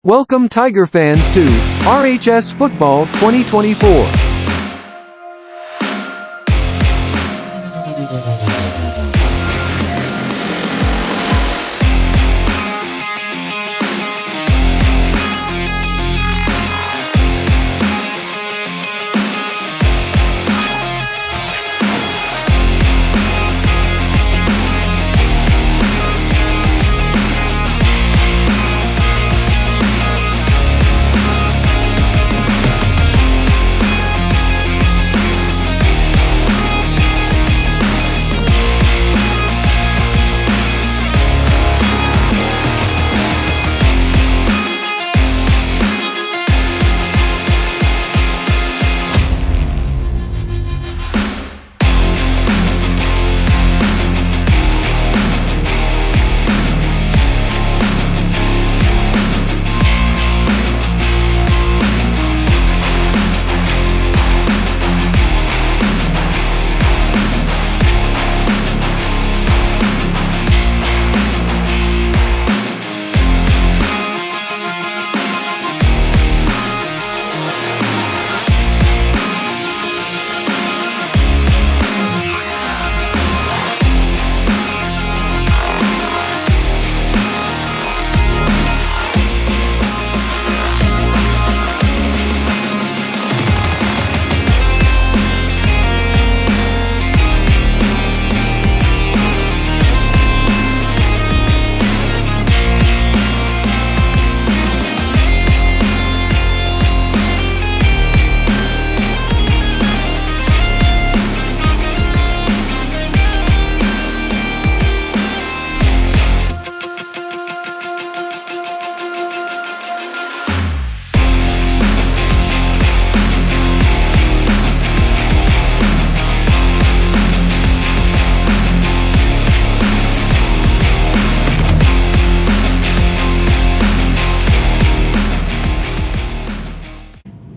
Welcome Tiger fans to RHS Football 2024.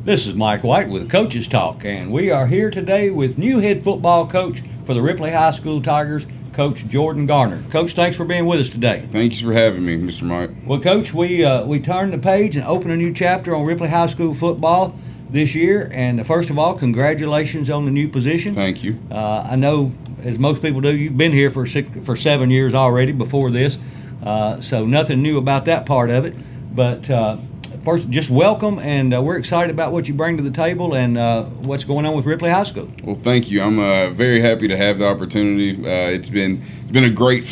This is Mike White with Coaches Talk, and we are here today with new head football coach for the Ripley High School Tigers, Coach Jordan Garner. Coach, thanks for being with us today. Thanks for having me, Mr. Mike. Well, Coach, we turned the page and opened a new chapter on Ripley High School football this year. And first of all, congratulations on the new position. Thank you. I know, as most people do, you've been here for 7 years already before this, so nothing new about that part of it. But first, just welcome, and we're excited about what you bring to the table and what's going on with Ripley High School. Well, thank you. I'm very happy to have the opportunity. It's been a great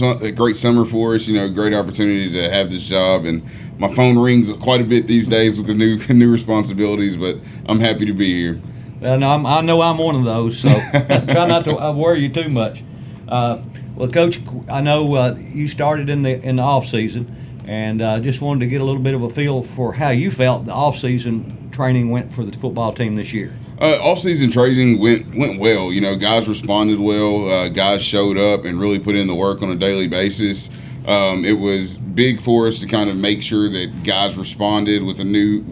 summer for us. Great opportunity to have this job, and my phone rings quite a bit these days with the new responsibilities. But I'm happy to be here. Well, no, I know I'm one of those, so try not to worry you too much. Well, Coach, I know you started in the off season. And just wanted to get a little bit of a feel for how you felt the off-season training went for the football team this year. Off-season training went well. Guys responded well. Guys showed up and really put in the work on a daily basis. It was big for us to kind of make sure that guys responded with a new,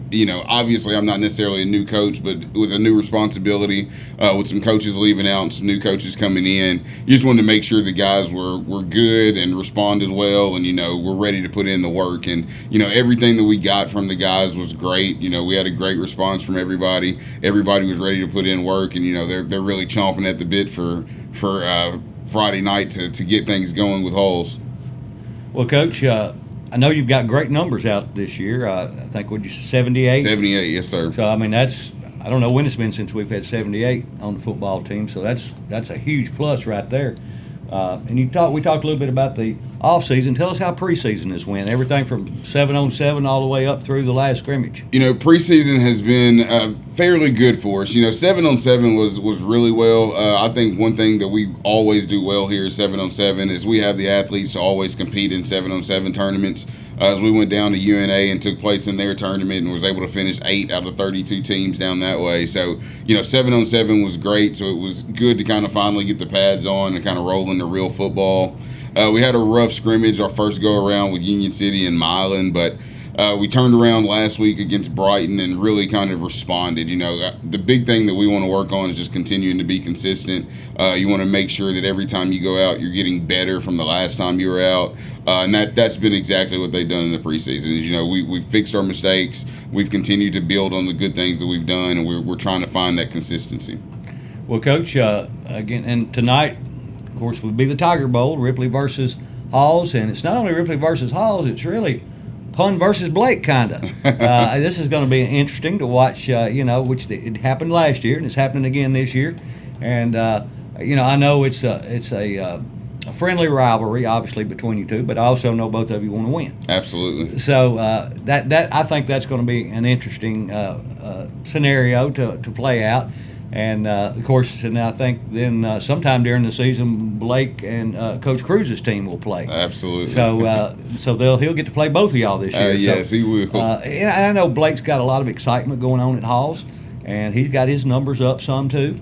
obviously I'm not necessarily a new coach, but with a new responsibility, with some coaches leaving out and some new coaches coming in. You just wanted to make sure the guys were good and responded well and, were ready to put in the work. And, everything that we got from the guys was great. We had a great response from everybody. Everybody was ready to put in work, and, they're really chomping at the bit for Friday night to get things going with Hulls. Well, Coach, I know you've got great numbers out this year. I think, what you say, 78? 78, yes, sir. So, I mean, I don't know when it's been since we've had 78 on the football team, so that's a huge plus right there. And we talked a little bit about the off-season. Tell us how preseason has went, everything from 7-on-7 all the way up through the last scrimmage. Preseason has been fairly good for us. 7-on-7 was really well. I think one thing that we always do well here at 7-on-7 is we have the athletes to always compete in 7-on-7 tournaments. As we went down to UNA and took place in their tournament and was able to finish 8 out of 32 teams down that way. So, 7-on-7 was great. So it was good to kind of finally get the pads on and kind of roll into real football. We had a rough scrimmage our first go around with Union City and Milan, but We turned around last week against Brighton and really kind of responded. You know, the big thing that we want to work on is just continuing to be consistent. You want to make sure that every time you go out, you're getting better from the last time you were out. And that's been exactly what they've done in the preseason. Is, you know, we've fixed our mistakes. We've continued to build on the good things that we've done, and we're trying to find that consistency. Well, Coach, again, and tonight, of course, would be the Tiger Bowl, Ripley versus Halls, and it's not only Ripley versus Halls, it's really Pun versus Blake, kind of. This is going to be interesting to watch, which it happened last year, and it's happening again this year. And, I know it's a friendly rivalry, obviously, between you two, but I also know both of you want to win. Absolutely. So that I think that's going to be an interesting scenario to play out. And of course, and I think then sometime during the season, Blake and Coach Cruz's team will play. Absolutely. So he'll get to play both of y'all this year. Yes, he will. And I know Blake's got a lot of excitement going on at Halls, and he's got his numbers up some too.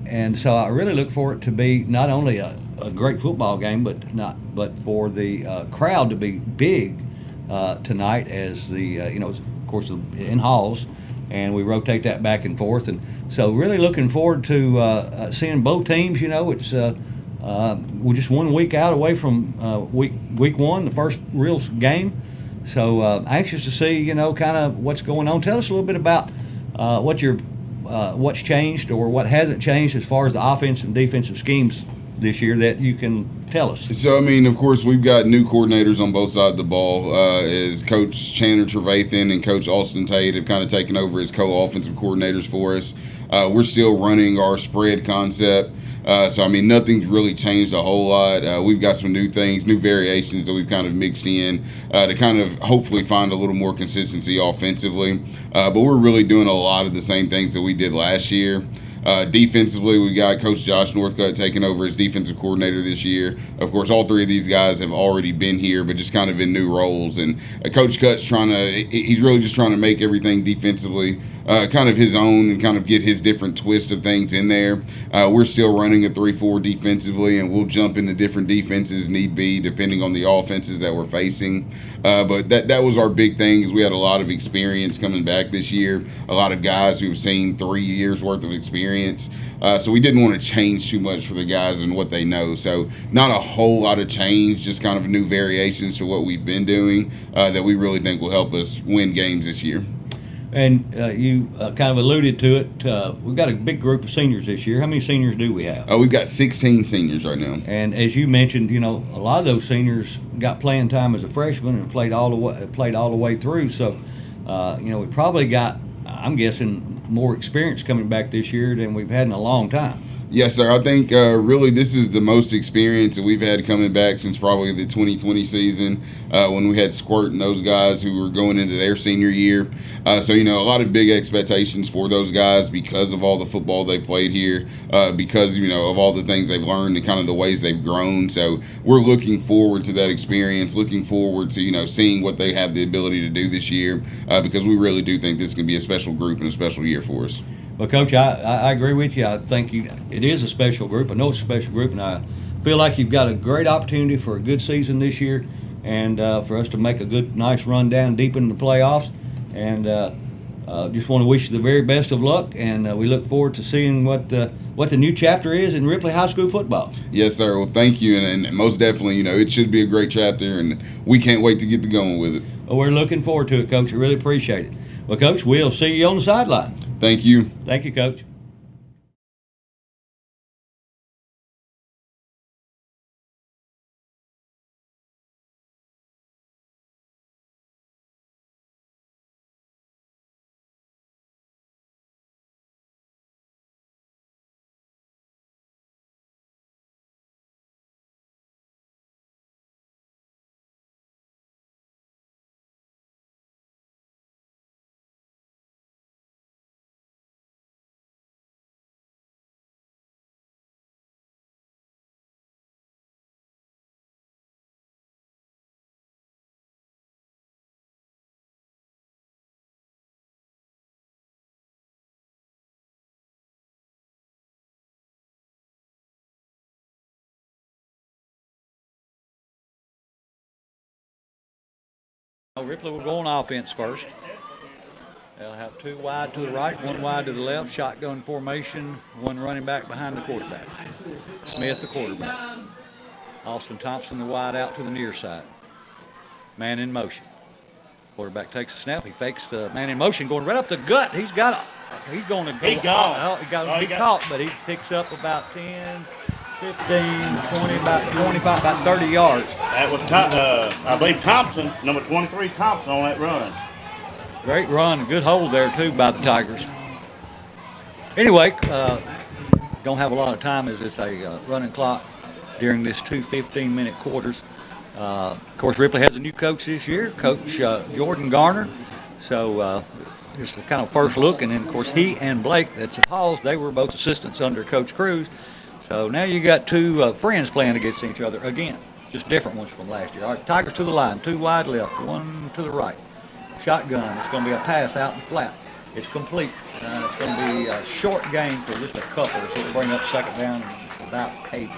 And so I really look for it to be not only a great football game, but for the crowd to be big tonight, as of course in Halls, and we rotate that back and forth. And so really looking forward to seeing both teams. You know, it's we're just 1 week out away from week one, the first real game. So anxious to see, kind of what's going on. Tell us a little bit about what's changed or what hasn't changed as far as the offense and defensive schemes this year that you can tell us. So, I mean, of course, we've got new coordinators on both sides of the ball. As Coach Chandler Trevathan and Coach Austin Tate have kind of taken over as co-offensive coordinators for us. We're still running our spread concept. So, I mean, nothing's really changed a whole lot. We've got some new things, new variations that we've kind of mixed in to kind of hopefully find a little more consistency offensively. But we're really doing a lot of the same things that we did last year. Defensively, we got Coach Josh Northcutt taking over as defensive coordinator this year. Of course, all three of these guys have already been here, but just kind of in new roles. And Coach Cutt's he's really just trying to make everything defensively kind of his own and kind of get his different twist of things in there. We're still running a 3-4 defensively, and we'll jump into different defenses need be, depending on the offenses that we're facing. But that was our big thing, is we had a lot of experience coming back this year, a lot of guys who've seen 3 years worth of experience. So we didn't want to change too much for the guys and what they know. So not a whole lot of change, just kind of new variations to what we've been doing that we really think will help us win games this year. And you kind of alluded to it. We've got a big group of seniors this year. How many seniors do we have? We've got 16 seniors right now. And as you mentioned, a lot of those seniors got playing time as a freshman and played all the way through. So, we probably got, I'm guessing, more experience coming back this year than we've had in a long time. Yes, sir. I think really this is the most experience that we've had coming back since probably the 2020 season when we had Squirt and those guys who were going into their senior year. So, a lot of big expectations for those guys because of all the football they've played here, because, of all the things they've learned and kind of the ways they've grown. So we're looking forward to that experience, looking forward to, seeing what they have the ability to do this year because we really do think this can be a special group and a special year for us. Well, Coach, I agree with you. I think it is a special group. I know it's a special group, and I feel like you've got a great opportunity for a good season this year and for us to make a good, nice run down deep in the playoffs. And just want to wish you the very best of luck, and we look forward to seeing what the new chapter is in Ripley High School football. Yes, sir. Well, thank you, and most definitely, it should be a great chapter, and we can't wait to get to going with it. Well, we're looking forward to it, Coach. I really appreciate it. Well, Coach, we'll see you on the sideline. Thank you. Thank you, Coach. Ripley will go on offense first. They'll have 2 wide to the right, 1 wide to the left, shotgun formation, 1 running back behind the quarterback. Smith, the quarterback. Austin Thompson, the wide out to the near side. Man in motion. Quarterback takes a snap. He fakes the man in motion, going right up the gut. He's going to go. He gone. He got to be caught, but he picks up about 10, 15, 20, about 25, about 30 yards. That was, I believe, Thompson, number 23, Thompson on that run. Great run. Good hold there, too, by the Tigers. Anyway, don't have a lot of time as it's a running clock during this 2 15-minute quarters. Of course, Ripley has a new coach this year, Coach Jordan Garner. So it's the kind of first look. And then, of course, he and Blake, that's at Halls, they were both assistants under Coach Cruz. So now you got 2 friends playing against each other again, just different ones from last year. All right, Tigers to the line, 2 wide left, 1 to the right. Shotgun, it's going to be a pass out and flat. It's complete. It's going to be a short game for just a couple, so it'll bring up second down about 8.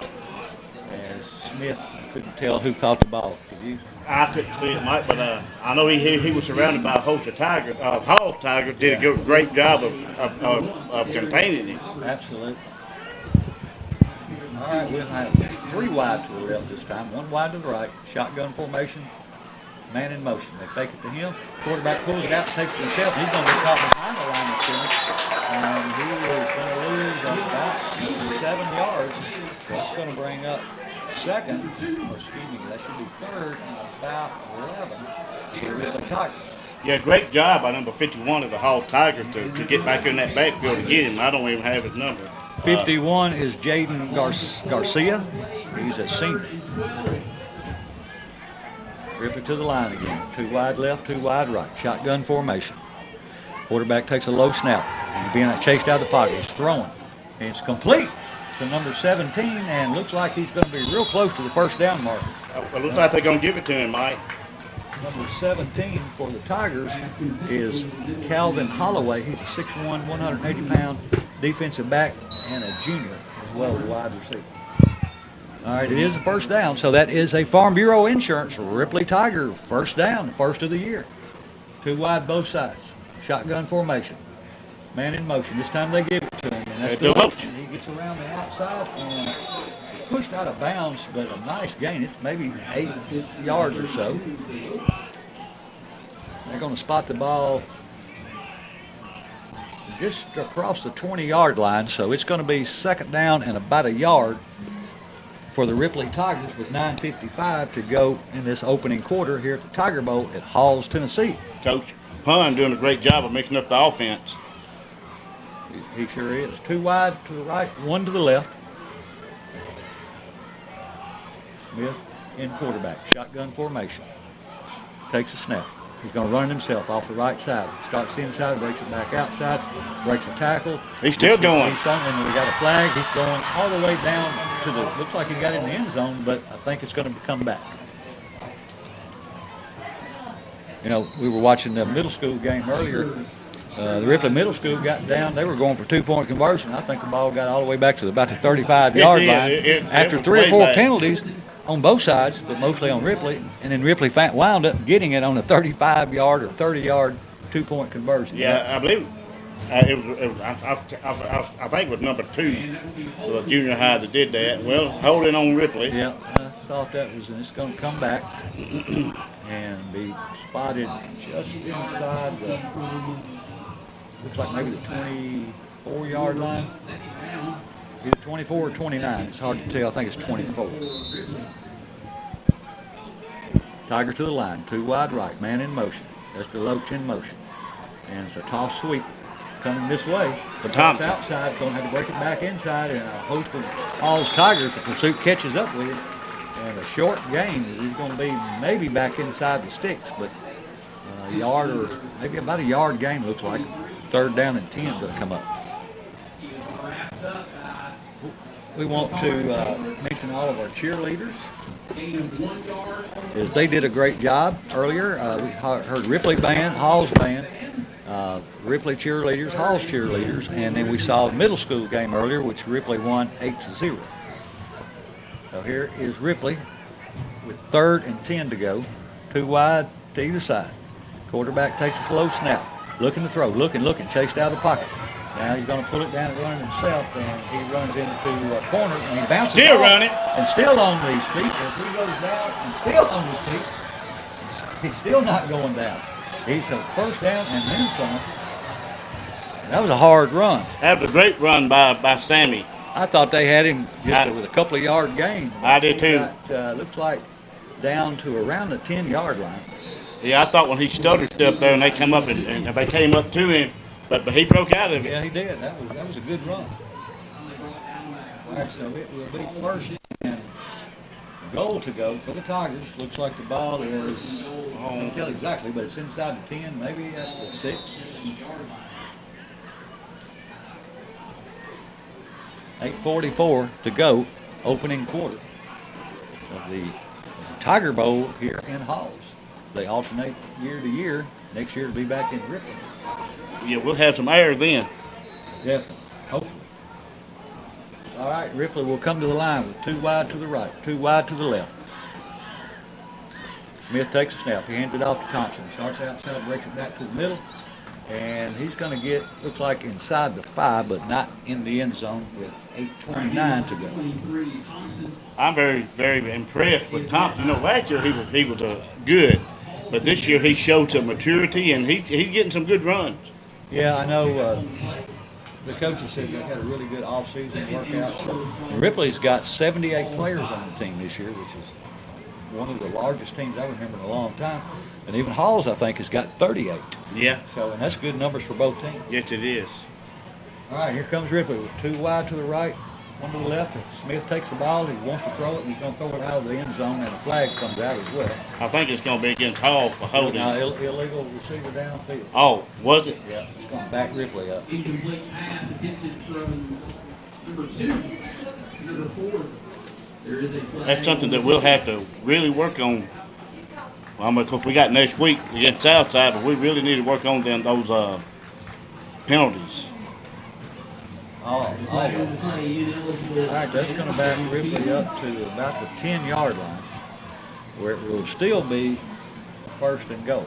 As Smith couldn't tell who caught the ball. Could you? I couldn't see it, Mike, but I know he was surrounded by a host of Tigers. Hall's Tigers did a great job of containing him. Absolutely. All right, we'll have 3 wide to the left this time, 1 wide to the right. Shotgun formation, man in motion. They fake it to him. Quarterback pulls it out, takes it himself. He's going to be caught behind the line of scrimmage, and he is going to lose about 7 yards. That's going to bring up second, or excuse me, that should be third and about 11 for the Ripley Tigers. Yeah, great job by number 51 of the Hall Tigers to get back in that backfield to get him. I don't even have his number. 51 is Jaden Garcia. He's a senior. Ripley to the line again. 2 wide left, 2 wide right. Shotgun formation. Quarterback takes a low snap. He's being chased out of the pocket. He's throwing. And it's complete to number 17, and looks like he's going to be real close to the first down marker. It looks like they're going to give it to him, Mike. Number 17 for the Tigers is Calvin Holloway. He's a 6'1", 180-pound defensive back and a junior as well as a wide receiver. All right, it is a first down, so that is a Farm Bureau Insurance Ripley Tiger first down, first of the year. 2 wide both sides. Shotgun formation. Man in motion. This time they give it to him, and that's the coach. He gets around the outside and pushed out of bounds, but a nice gain. It's maybe 8 yards or so. They're going to spot the ball just across the 20-yard line, so it's going to be second down and about a yard for the Ripley Tigers with 9:55 to go in this opening quarter here at the Tiger Bowl at Halls, Tennessee. Coach Pun doing a great job of mixing up the offense. He sure is. 2 wide to the right, 1 to the left. Smith in quarterback. Shotgun formation. Takes a snap. He's going to run it himself off the right side. Starts inside, breaks it back outside, breaks a tackle. He's still going. And we got a flag. He's going all the way down to the, looks like he got in the end zone, but I think it's going to come back. You know, we were watching the middle school game earlier. The Ripley Middle School got down. They were going for 2-point conversion. I think the ball got all the way back to about the 35-yard line. After 3 or 4 penalties on both sides, but mostly on Ripley, and then Ripley wound up getting it on a 35-yard or 30-yard 2-point conversion. Yeah, I believe it was I think it was number 2, the junior high that did that. Well, holding on Ripley. Yeah, I thought that was, and it's going to come back and be spotted just inside the, looks like maybe the 24-yard line. Either 24 or 29. It's hard to tell. I think it's 24. Tiger to the line. 2 wide right. Man in motion. That's DeLoach in motion. And it's a toss sweep coming this way. But Thompson outside. Going to have to break it back inside. And a host of Hall's Tigers, the pursuit catches up with it. And a short gain. He's going to be maybe back inside the sticks. But a yard or maybe about a yard gain looks like. 3rd down and 10 going to come up. We want to mention all of our cheerleaders, as they did a great job earlier. We heard Ripley band, Hall's band, Ripley cheerleaders, Hall's cheerleaders, and then we saw the middle school game earlier, which Ripley won 8-0. So here is Ripley with 3rd and 10 to go. 2 wide, to either side. Quarterback takes a slow snap, looking to throw, looking, chased out of the pocket. Now he's going to pull it down and run it himself, and he runs into a corner, and he bounces Still off, running. and still on his feet. As he goes down and still on his feet, he's still not going down. He's a first down and then some. That was a hard run. That was a great run by Sammy. I thought they had him just with a couple of yard gain. I did too. Looks like down to around the 10-yard line. Yeah, I thought when he stuttered up there and they come up and they came up to him, but he broke out of it. Yeah, he did. That was a good run. All right, so it will be first and goal to go for the Tigers. Looks like the ball is, I can't tell exactly, but it's inside the 10, maybe at the 6. 8:44 to go, opening quarter of the Tiger Bowl here in Halls. They alternate year to year. Next year it'll be back in Ripley. Yeah, we'll have some air then. Definitely, hopefully. All right, Ripley will come to the line with 2 wide to the right, 2 wide to the left. Smith takes a snap. He hands it off to Thompson. He starts outside, breaks it back to the middle. And he's going to get, looks like inside the 5, but not in the end zone with 8:29 to go. I'm very, very impressed with Thompson. You know, last year he was good, but this year he showed some maturity and he's getting some good runs. Yeah, I know. The coaches said they had a really good off-season workout. Ripley's got 78 players on the team this year, which is one of the largest teams I remember in a long time. And even Halls, I think, has got 38. Yeah. So, and that's good numbers for both teams. Yes, it is. All right, here comes Ripley with 2 wide to the right, 1 to the left. And Smith takes the ball. He wants to throw it, and he's going to throw it out of the end zone, and a flag comes out as well. I think it's going to be against Hall for holding. Illegal receiver downfield. Oh, was it? Yeah, it's going to back Ripley up. Incomplete pass attempted from number 2, number 4. There is a flag. That's something that we'll have to really work on. Well, because we got next week against Southside, but we really need to work on those penalties. All right, that's going to back Ripley up to about the 10-yard line, where it will still be first and goal.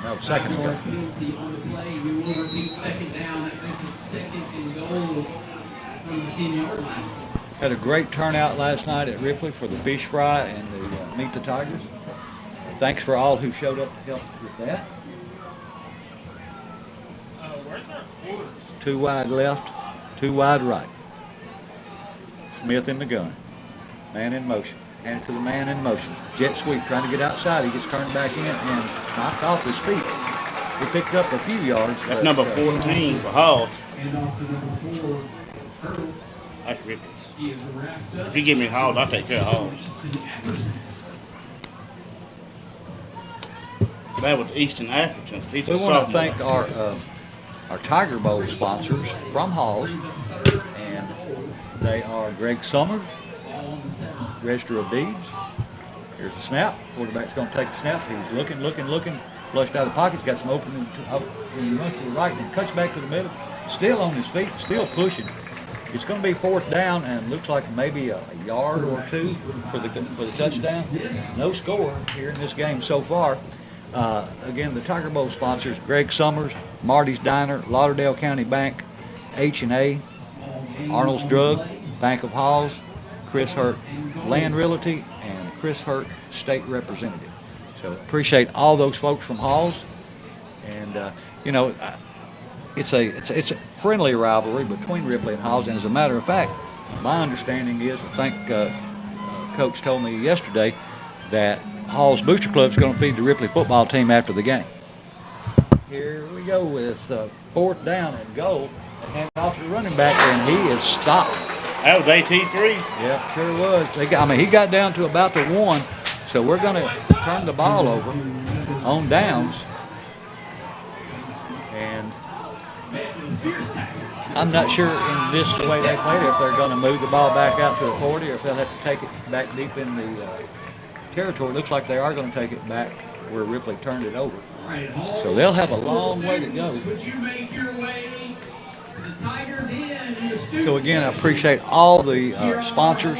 No, second and goal. Penalty on the play. We will repeat second down. That makes it second and goal from the 10-yard line. Had a great turnout last night at Ripley for the fish fry and the Meet the Tigers. Thanks for all who showed up to help with that. 2 wide left, 2 wide right. Smith in the gun. Man in motion. Hand it to the man in motion. Jet sweep, trying to get outside. He gets turned back in and knocked off his feet. He picked up a few yards. That's number 14 for Hall. And off to number 4, Hurdle. That's ridiculous. He is wrapped up. If you give me Hall, I'll take care of Hall. That was Easton Atherton. He's a We want to sophomore. thank our Tiger Bowl sponsors from Halls, and they are Greg Summers, Register of Deeds. Here's the snap. Quarterback's going to take the snap. He's looking, flushed out of the pocket. He's got some opening. He runs to the right and cuts back to the middle. Still on his feet, still pushing. It's going to be 4th down, and looks like maybe a yard or 2 for the touchdown. No score here in this game so far. Again, the Tiger Bowl sponsors: Greg Summers, Marty's Diner, Lauderdale County Bank, H&A, Arnold's Drug, Bank of Halls, Chris Hurt Land Realty, and Chris Hurt State Representative. So appreciate all those folks from Halls, and it's a friendly rivalry between Ripley and Halls. And as a matter of fact, my understanding is, I think Coach told me yesterday, that Halls Booster Club is going to feed the Ripley football team after the game. Here we go with 4th down and goal. Hand off to the running back, and he is stopped. That was AT3. Yeah, sure was. He got down to about the 1, so we're going to turn the ball over on downs. And I'm not sure in this the way they played it, if they're going to move the ball back out to the 40 or if they'll have to take it back deep in the territory. Looks like they are going to take it back where Ripley turned it over. So they'll have a long way to go. So again, I appreciate all the sponsors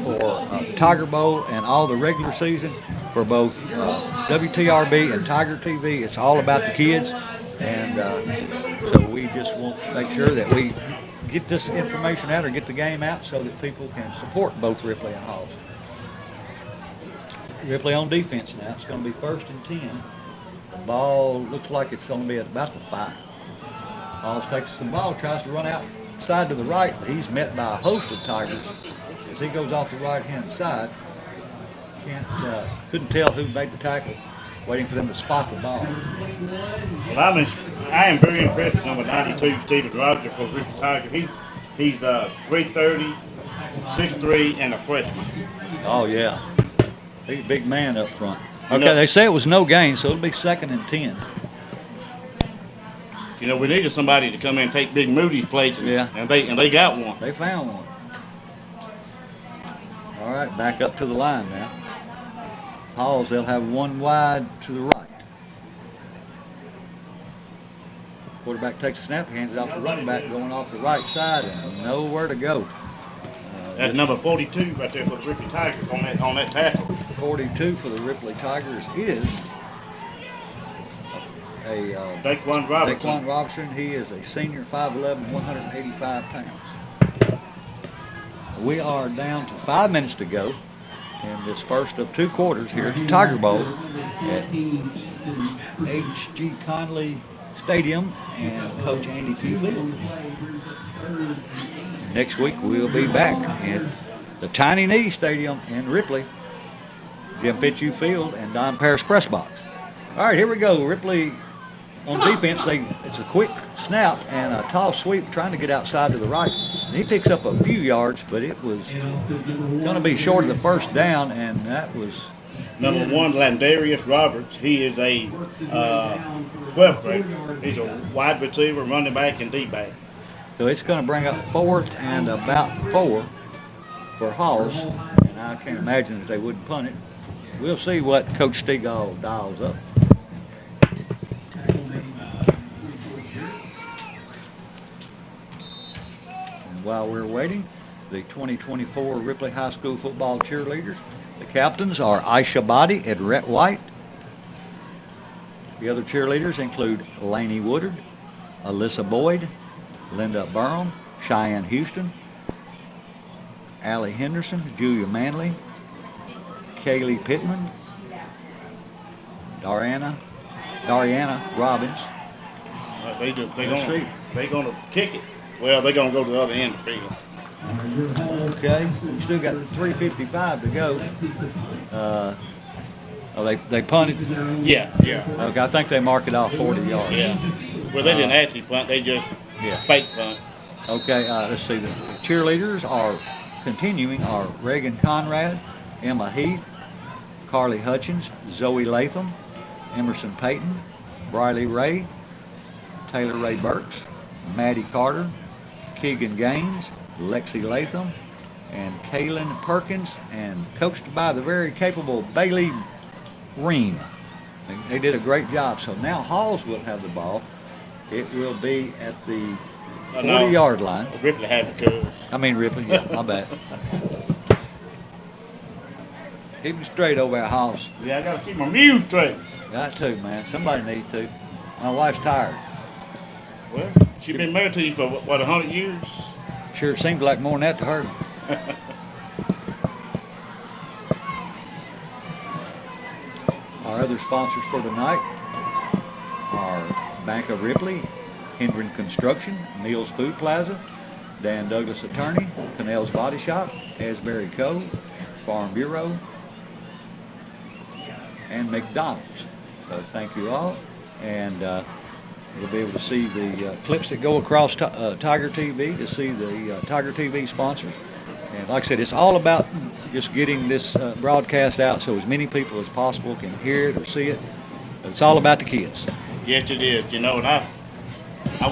for the Tiger Bowl and all the regular season. for both WTRB and Tiger TV. It's all about the kids, and so we just want to make sure that we get this information out or get the game out so that people can support both Ripley and Halls. Ripley on defense now. It's going to be 1st and 10. The ball looks like it's going to be at about the 5. Halls takes the ball, tries to run outside to the right. He's met by a host of Tigers as he goes off the right-hand side. Couldn't tell who made the tackle, waiting for them to spot the ball. Well, I am very impressed with number 92, Steven Rogers for Ripley Tiger. He's 330, 6'3", and a freshman. Oh, yeah. He's a big man up front. Okay, they say it was no gain, so it'll be 2nd and 10. You know, we needed somebody to come in and take Big Moody's place, and, Yeah. and they got one. They found one. All right, back up to the line now. Halls, they'll have one wide to the right. Quarterback takes a snap, hands it off to the running back, going off the right side, and nowhere to go. That's number 42 right there for the Ripley Tigers on that tackle. 42 for the Ripley Tigers is a Daquan Robertson. Daquan Robertson. He is a senior, 5'11", 185 pounds. We are down to 5 minutes to go in this first of 2 quarters here at the Tiger Bowl at H.G. Conley Stadium and Coach Andy Q Field. Next week we'll be back at the Tiny Knee Stadium in Ripley, Jim Fitzhugh Field, and Don Paris Press Box. All right, here we go. Ripley on defense. It's a quick snap and a tall sweep trying to get outside to the right. And he picks up a few yards, but it was going to be short of the first down, and that was Number 1, Landarius Roberts. He is a 12th grader. He's a wide receiver, running back, and D-back. so it's going to bring up 4th and about 4 for Halls, and I can't imagine that they wouldn't punt it. We'll see what Coach Stegall dials up. And while we're waiting, the 2024 Ripley High School football cheerleaders. The captains are Aisha Body and Rhett White. The other cheerleaders include Lainey Woodard, Alyssa Boyd, Linda Burham, Cheyenne Houston, Allie Henderson, Julia Manley, Kaylee Pittman, Dariana Robbins. They're gonna kick it. Well, they're gonna go to the other end of the field. Okay, we still got 3:55 to go. They punted. Yeah. Okay, I think they mark it off 40 yards. Yeah. Well, they didn't actually punt. They just fake punt. Okay, let's see. The cheerleaders are continuing are Reagan Conrad, Emma Heath, Carly Hutchins, Zoe Latham, Emerson Payton, Briley Ray, Taylor Ray Burks, Maddie Carter, Keegan Gaines, Lexi Latham, and Kaylin Perkins, and coached by the very capable Bailey Ream. They did a great job. So now Halls will have the ball. It will be at the 40-yard line. Ripley had the Cubs. I mean Ripley, yeah, my bad. Keep me straight over at Halls. Yeah, I gotta keep my muse straight. Got to, man. Somebody needs to. My wife's tired. Well, she's been married to you for, what, 100 years? Sure, it seemed like more than that to her. Our other sponsors for tonight are Bank of Ripley, Hendren Construction, Mills Food Plaza, Dan Douglas Attorney, Cannell's Body Shop, Asbury Cove, Farm Bureau, and McDonald's. So thank you all, and you'll be able to see the clips that go across Tiger TV to see the Tiger TV sponsors. And like I said, it's all about just getting this broadcast out so as many people as possible can hear it or see it. It's all about the kids. Yes, it is. You know, and I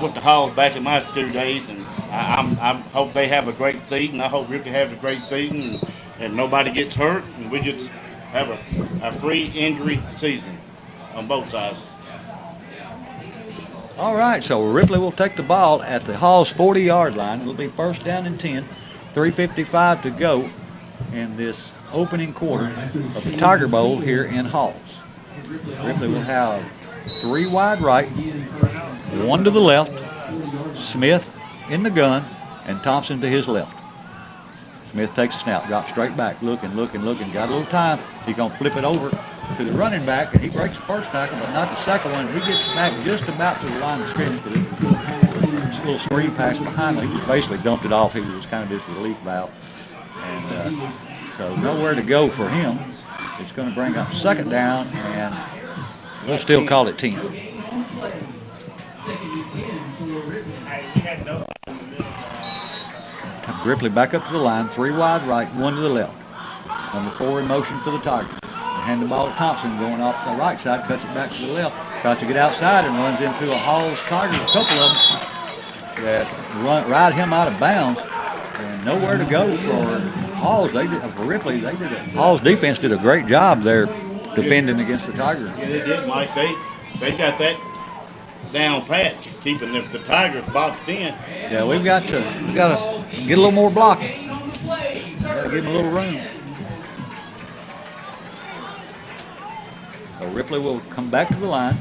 went to Halls back in my school days, and I hope they have a great season. I hope Ripley has a great season, and nobody gets hurt, and we just have a free injury season on both sides. All right, so Ripley will take the ball at the Halls 40-yard line. It'll be 1st down and 10, 3:55 to go in this opening quarter of the Tiger Bowl here in Halls. Ripley will have 3 wide right, 1 to the left, Smith in the gun, and Thompson to his left. Smith takes a snap, drops straight back, looking, got a little time. He's going to flip it over to the running back, and he breaks the first tackle, but not the second one. He gets back just about to the line of scrimmage, but it's a little screen pass behind him. He just basically dumped it off. He was kind of his relief valve. And so nowhere to go for him. It's going to bring up second down, and we'll still call it 10. Ripley back up to the line, 3 wide right, 1 to the left. Number 4 in motion for the Tigers. They hand the ball to Thompson, going off the right side, cuts it back to the left, tries to get outside and runs into a Halls Tigers, a couple of them that ride him out of bounds, and nowhere to go for Halls. For Ripley, Halls defense did a great job there defending against the Tigers. Yeah, they did, Mike. They got that down pat, keeping the Tigers boxed in. Yeah, we got to get a little more blocking. Got to give them a little room. So Ripley will come back to the line,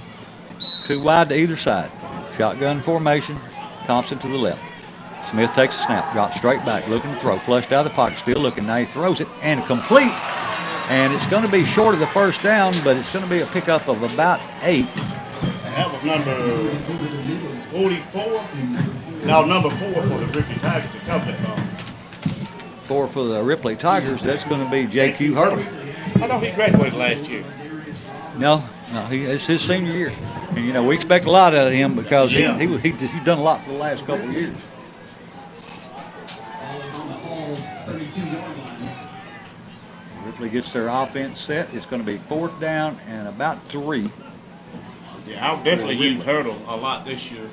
2 wide to either side. Shotgun formation, Thompson to the left. Smith takes a snap, drops straight back, looking to throw, flushed out of the pocket, still looking. Now he throws it and complete. And it's going to be short of the first down, but it's going to be a pickup of about 8. That was number 44. No, number 4 for the Ripley Tigers to cover that ball. 4 for the Ripley Tigers. That's going to be J.Q. Hurdle. I thought he graduated last year. No, it's his senior year. And, we expect a lot out of him because he's done a lot for the last couple of years. Ripley gets their offense set. It's going to be 4th down and about 3. Yeah, I'll definitely use Hurdle a lot this year.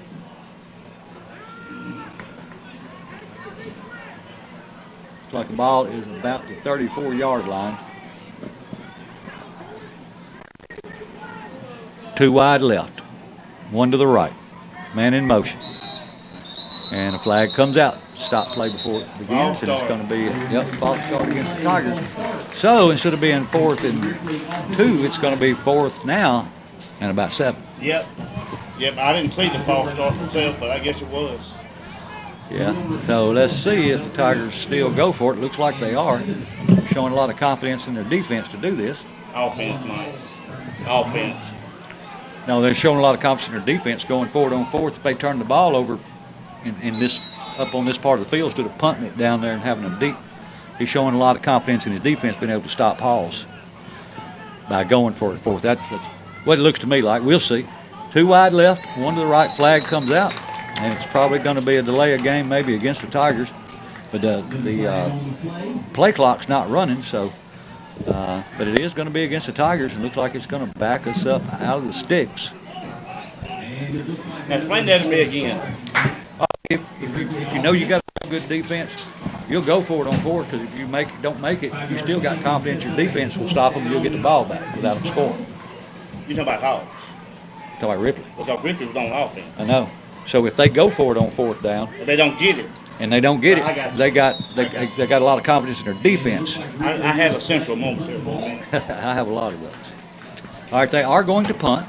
Looks like the ball is about the 34-yard line. 2 wide left, 1 to the right. Man in motion. And a flag comes out. Stop play before it begins. And it's going to be false start against the Tigers. So instead of being 4th and 2, it's going to be 4th now and about 7. Yep. I didn't see the false start myself, but I guess it was. Yeah. So let's see if the Tigers still go for it. Looks like they are. Showing a lot of confidence in their defense to do this. Offense, Mike. Offense. No, they're showing a lot of confidence in their defense going forward on 4th. If they turn the ball over in this up on this part of the field instead of punting it down there and having them deep, he's showing a lot of confidence in his defense being able to stop Halls by going for it 4th. That's what it looks to me like. We'll see. 2 wide left, 1 to the right. Flag comes out, and it's probably going to be a delay of game maybe against the Tigers. But the play clock's not running, so but it is going to be against the Tigers, and looks like it's going to back us up out of the sticks. Now explain that to me again. If you know you got a good defense, you'll go for it on 4th, because if you don't make it, you still got confidence your defense will stop them. You'll get the ball back without them scoring. You talking about Hawks? Talking about Ripley. Well, Ripley was on offense. I know. So if they go for it on 4th down, but they don't get it. And they don't get it, they got a lot of confidence in their defense. I had a central moment there for me. I have a lot of those. All right, they are going to punt.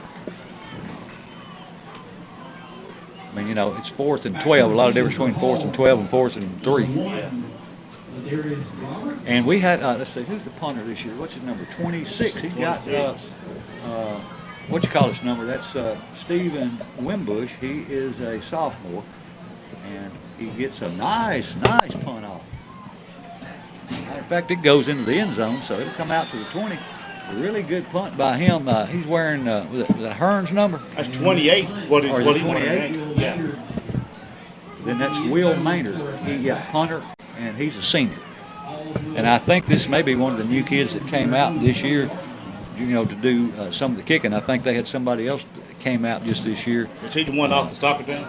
I mean, it's 4th and 12. A lot of difference between 4th and 12 and 4th and 3. And we had, let's see, who's the punter this year? What's his number? 26. He's got, what you call his number? That's Steven Wimbush. He is a sophomore. And he gets a nice punt off. Matter of fact, it goes into the end zone, so it'll come out to the 20. A really good punt by him. He's wearing the Hearns number. That's 28. What is 28? Yeah. Then that's Will Maynard. He got punter, and he's a senior. And I think this may be one of the new kids that came out this year, to do some of the kicking. I think they had somebody else that came out just this year. Was he the one off the soccer team?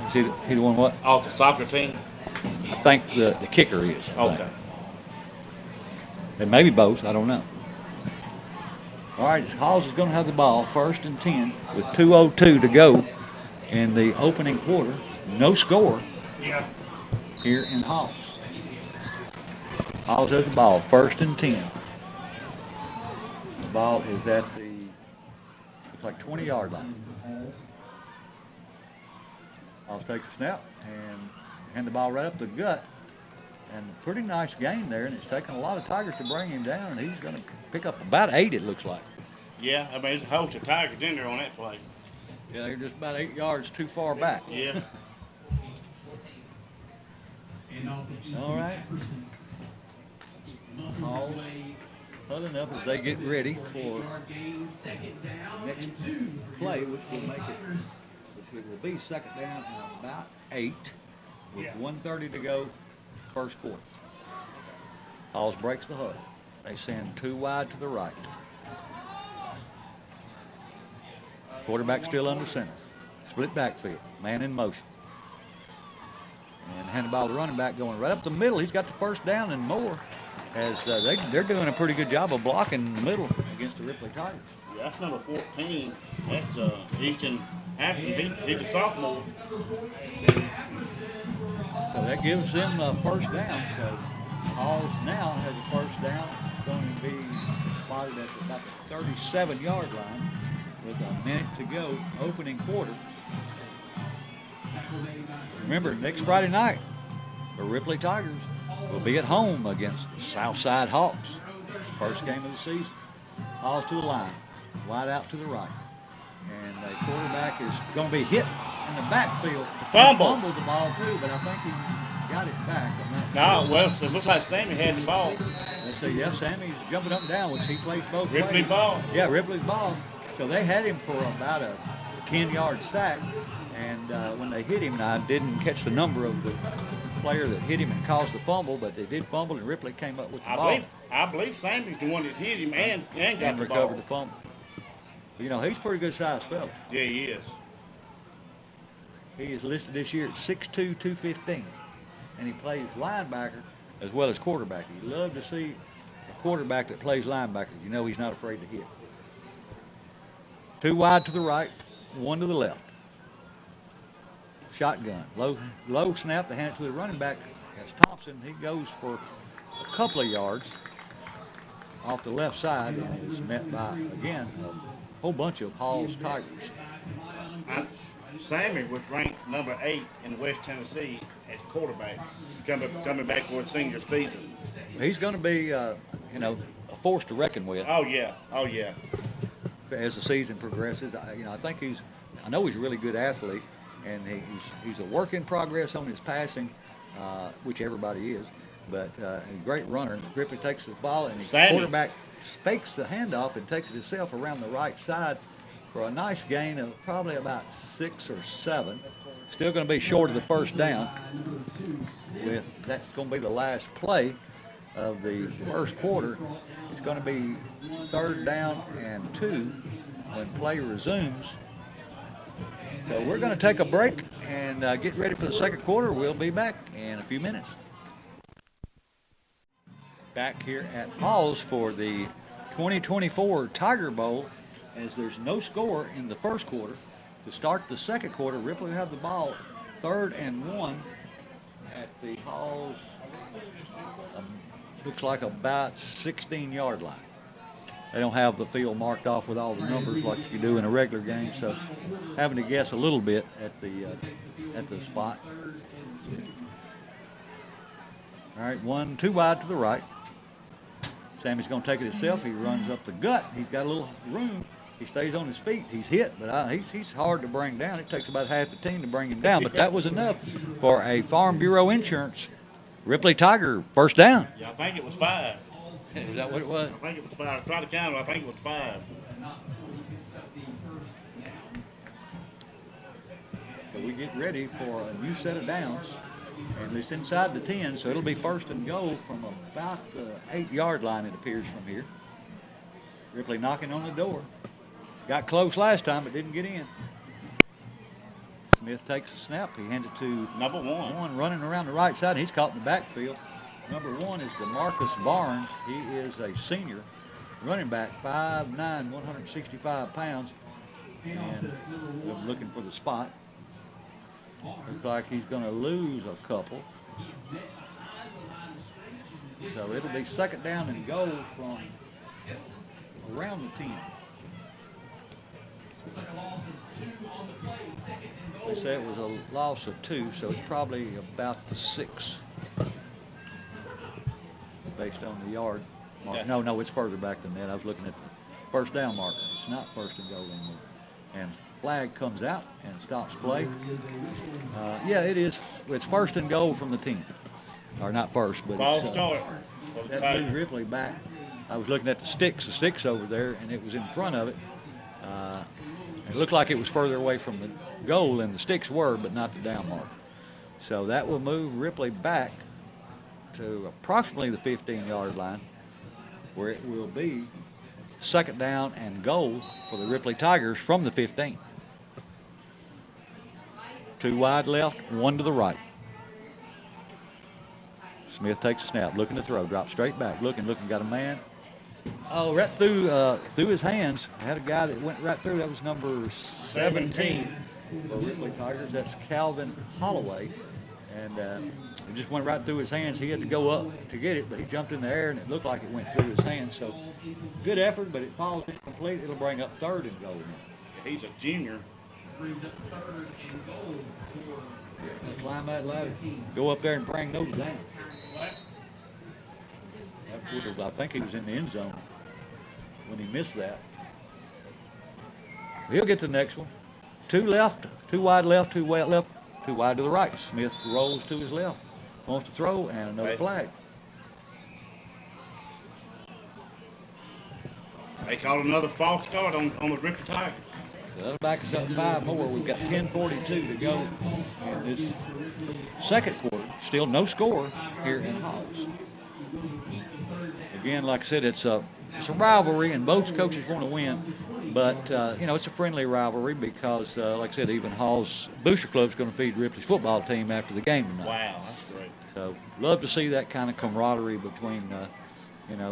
Is he the one what? Off the soccer team? I think the kicker is. Okay. And maybe both. I don't know. All right, Halls is going to have the ball, 1st and 10, with 2:02 to go in the opening quarter. No score here in Halls. Halls has the ball, 1st and 10. The ball is at the, looks like 20-yard line. Halls takes a snap and hand the ball right up the gut. And a pretty nice gain there, and it's taken a lot of Tigers to bring him down, and he's going to pick up about 8, it looks like. Yeah, I mean, there's a host of Tigers in there on that play. Yeah, they're just about 8 yards too far back. Yeah. All right. Halls huddling up as they get ready for the next play, which will be second down and about 8 with 1:30 to go, first quarter. Halls breaks the huddle. They send 2 wide to the right. Quarterback still under center. Split backfield, man in motion. And hand the ball to the running back going right up the middle. He's got the first down and more, as they're doing a pretty good job of blocking in the middle against the Ripley Tigers. Yeah, that's number 14. That's Easton Hampton. He's a sophomore. So that gives them a first down. So Halls now has a first down. It's going to be spotted at about the 37-yard line with a minute to go, opening quarter. Remember, next Friday night, the Ripley Tigers will be at home against Southside Hawks. First game of the season. Halls to the line, wide out to the right. And the quarterback is going to be hit in the backfield. Fumble. He fumbled the ball too, but I think he got it back. No, well, it looks like Sammy had the ball. Let's see, yeah, Sammy's jumping up and down, which he plays both ways. Ripley ball. Yeah, Ripley's ball. So they had him for about a 10-yard sack. And when they hit him, and I didn't catch the number of the player that hit him and caused the fumble, but they did fumble, and Ripley came up with the ball. I believe Sammy's the one that hit him and got the recovered ball. the fumble. You know, he's a pretty good sized fella. Yeah, he is. He is listed this year at 6'2", 215, and he plays linebacker as well as quarterback. You love to see a quarterback that plays linebacker. You know he's not afraid to hit. 2 wide to the right, 1 to the left. Shotgun, low snap to hand it to the running back. That's Thompson. He goes for a couple of yards off the left side and is met by, again, a whole bunch of Halls Tigers. Sammy was ranked number 8 in West Tennessee as quarterback, coming back for his senior season. He's going to be, a force to reckon with. Oh yeah. As the season progresses, I know he's a really good athlete, and he's a work in progress on his passing, which everybody is, but a great runner. Ripley takes the ball, and the quarterback fakes the handoff and takes it himself around the right side for a nice gain of probably about 6 or 7. Still going to be short of the first down. That's going to be the last play of the first quarter. It's going to be 3rd down and 2 when play resumes. So we're going to take a break and get ready for the second quarter. We'll be back in a few minutes. Back here at Halls for the 2024 Tiger Bowl, as there's no score in the first quarter. To start the second quarter, Ripley will have the ball 3rd and 1 at the Halls, looks like about 16-yard line. They don't have the field marked off with all the numbers like you do in a regular game, so having to guess a little bit at the spot. All right, 2 wide to the right. Sammy's going to take it himself. He runs up the gut. He's got a little room. He stays on his feet. He's hit, but he's hard to bring down. It takes about half the team to bring him down, but that was enough for a Farm Bureau Insurance Ripley Tiger first down. Yeah, I think it was 5. Is that what it was? I think it was 5. Try to count it. I think it was 5. So we get ready for a new set of downs. And it's inside the 10, so it'll be 1st and goal from about the 8-yard line, it appears, from here. Ripley knocking on the door. Got close last time, but didn't get in. Smith takes a snap. He hands it to number 1. Running around the right side. He's caught in the backfield. Number 1 is DeMarcus Barnes. He is a senior running back, 5'9", 165 pounds. And we're looking for the spot. Looks like he's going to lose a couple. So it'll be 2nd down and goal from around the 10. Looks like a loss of 2 on the play, second and goal. They say it was a loss of 2, so it's probably about the 6 based on the yard mark. Yeah. No, it's further back than that. I was looking at the first down marker. It's not first and goal anymore. And flag comes out and stops play. Yeah, it is. It's first and goal from the 10. Or not first, but False it's, start. that moved Ripley back. I was looking at the sticks over there, and it was in front of it. It looked like it was further away from the goal than the sticks were, but not the down marker. So that will move Ripley back to approximately the 15-yard line, where it will be second down and goal for the Ripley Tigers from the 15. 2 wide left, 1 to the right. Smith takes a snap, looking to throw, drops straight back, looking, got a man. Oh, right through his hands. Had a guy that went right through. That was number 17 for Ripley Tigers. That's Calvin Holloway. And it just went right through his hands. He had to go up to get it, but he jumped in the air, and it looked like it went through his hands. So good effort, but it falls incomplete. It'll bring up third and goal now. He's a junior. Brings up third and goal for Climb that ladder. Go up there and bring those down. I think he was in the end zone when he missed that. He'll get to the next one. 2 left, 2 wide left, 2 wide left, 2 wide to the right. Smith rolls to his left, wants to throw, and another flag. They called another false start on the Ripley Tigers. So that'll back us up 5 more. We've got 10:42 to go in this second quarter. Still no score here in Halls. Again, like I said, it's a rivalry, and both coaches want to win. But, it's a friendly rivalry because, like I said, even Hall's Booster Club's going to feed Ripley's football team after the game tonight. Wow, that's great. So, love to see that kind of camaraderie between,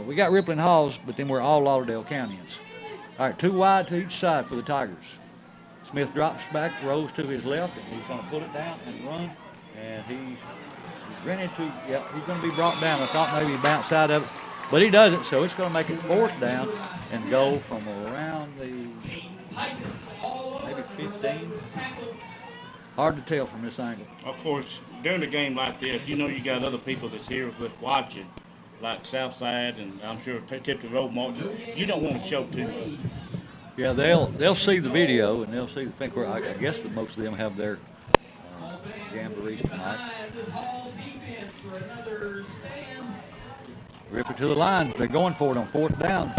we got Ripley and Halls, but then we're all Lauderdale Countyans. All right, 2 wide to each side for the Tigers. Smith drops back, rolls to his left, and he's going to put it down and run. And he's going to be brought down. I thought maybe he bounced out of it, but he doesn't, so it's going to make it 4th down and go from around the maybe 15. Hard to tell from this angle. Of course, during a game like this, you got other people that's here with watching, like Southside and I'm sure Tipton Road Martin. You don't want to show too much. Yeah, they'll see the video and they'll see the thing where I guess that most of them have their jamborees tonight. Ripley to the line. They're going for it on 4th down.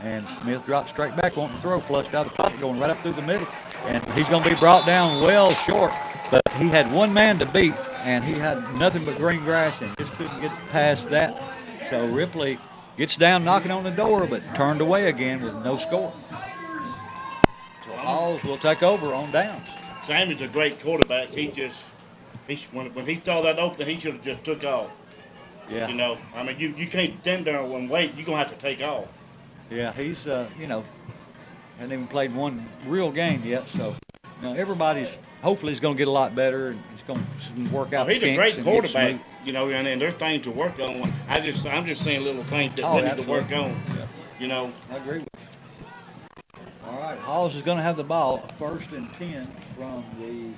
And Smith drops straight back, wanting to throw, flushed out of the pocket, going right up through the middle. And he's going to be brought down well short. But he had 1 man to beat, and he had nothing but green grass and just couldn't get past that. So Ripley gets down knocking on the door, but turned away again with no score. So Halls will take over on downs. Sammy's a great quarterback. When he saw that open, he should have just took off. Yeah. You can't stand there and wait. You're going to have to take off. Yeah, he's, hadn't even played 1 real game yet. So, everybody's hopefully he's going to get a lot better and he's going to work out. He's a great quarterback, and there's things to work on. I'm just saying little things that we need to work on. Yeah. I agree with you. All right, Halls is going to have the ball, 1st and 10 from the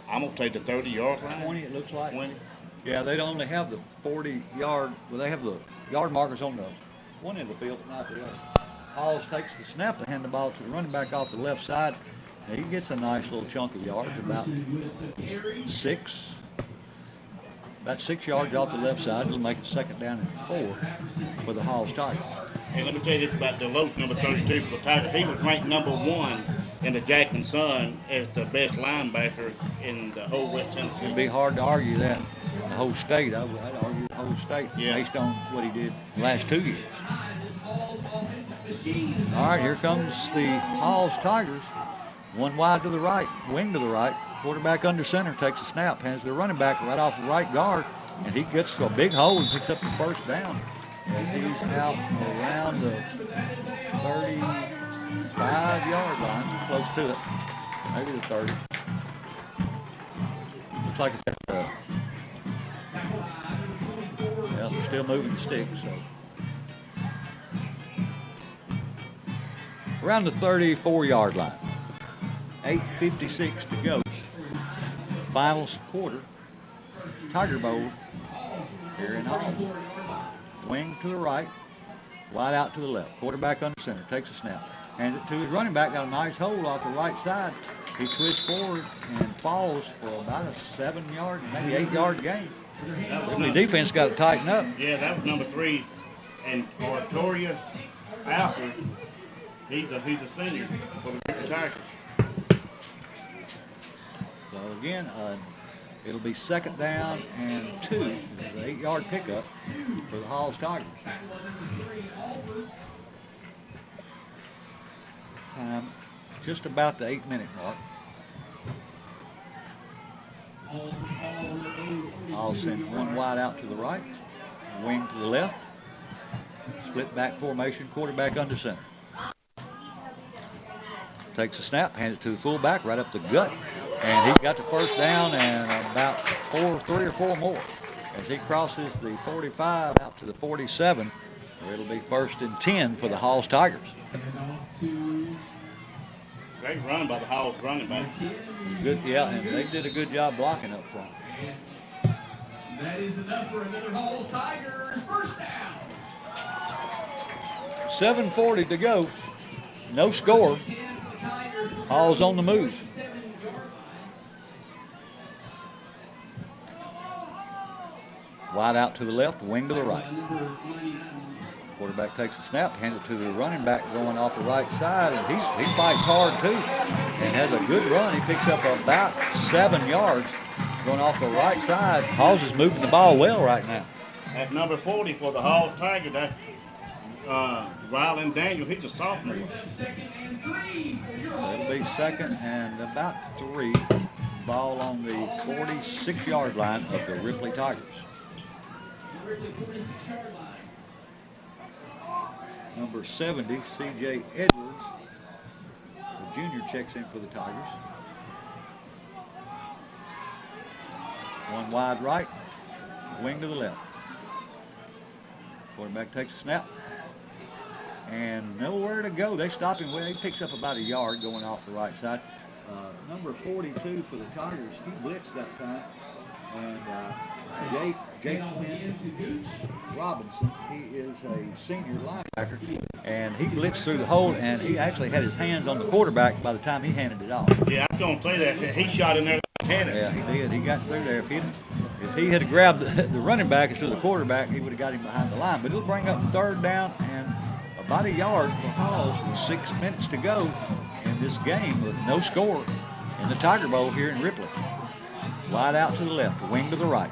I'm going to take the 30-yard line. 20, it looks like. 20. Yeah, they don't only have the 40-yard. Well, they have the yard markers on the one end of the field, but not the other. Halls takes the snap to hand the ball to the running back off the left side. He gets a nice little chunk of yards, about 6 yards off the left side. It'll make it 2nd down and 4 for the Halls Tigers. And let me tell you this about Deloach, number 32 for the Tigers. He was ranked number 1 in the Jackson Sun as the best linebacker in the whole West Tennessee. It'd be hard to argue that. The whole state, I'd argue the whole state based on what he did the last 2 years. All right, here comes the Halls Tigers. 1 wide to the right, wing to the right. Quarterback under center, takes a snap, hands to the running back right off the right guard, and he gets to a big hole and picks up the 1st down as he's out around the 35-yard line, close to it, maybe the 30. Looks like it's got they're still moving the sticks, so around the 34-yard line. 8:56 to go. Final quarter. Tiger Bowl here in Hall. Wing to the right, wide out to the left. Quarterback under center, takes a snap. Hands it to his running back, got a nice hold off the right side. He twists forward and falls for about a 7-yard, maybe 8-yard gain. The defense got to tighten up. Yeah, that was number 3. And Artorius Alford, he's a senior for the Ripley Tigers. So again, it'll be 2nd down and 2. It's an 8-yard pickup for the Halls Tigers. Time just about the 8-minute mark. I'll send one wide out to the right, wing to the left, split back formation, quarterback under center. Takes a snap, hands it to the fullback, right up the gut, and he got the first down and about 3 or 4 more. As he crosses the 45 out to the 47, it'll be 1st and 10 for the Halls Tigers. Great run by the Halls running back. Good, yeah, and they did a good job blocking up front. That is enough for another Halls Tigers first down. 7:40 to go. No score. Halls on the move. Wide out to the left, wing to the right. Quarterback takes a snap, hands it to the running back going off the right side, and he fights hard too and has a good run. He picks up about 7 yards going off the right side. Halls is moving the ball well right now. At number 40 for the Halls Tigers, that's Ryland Daniel. He's a sophomore. So it'll be 2nd and about 3. Ball on the 46-yard line of the Ripley Tigers. Ripley 46-yard line. Number 70, C.J. Edwards, the junior, checks in for the Tigers. One wide right, wing to the left. Quarterback takes a snap. And nowhere to go. They stop him. Well, he picks up about a yard going off the right side. Number 42 for the Tigers, he blitzed that time. And Jake Robinson, he is a senior linebacker, and he blitzed through the hole, and he actually had his hands on the quarterback by the time he handed it off. Yeah, I was going to say that. He shot in there like Tanner. Yeah, he did. He got through there. If he had grabbed the running back instead of the quarterback, he would have got him behind the line. But it'll bring up 3rd down and about a yard for Halls with 6 minutes to go in this game with no score in the Tiger Bowl here in Ripley. Wide out to the left, wing to the right.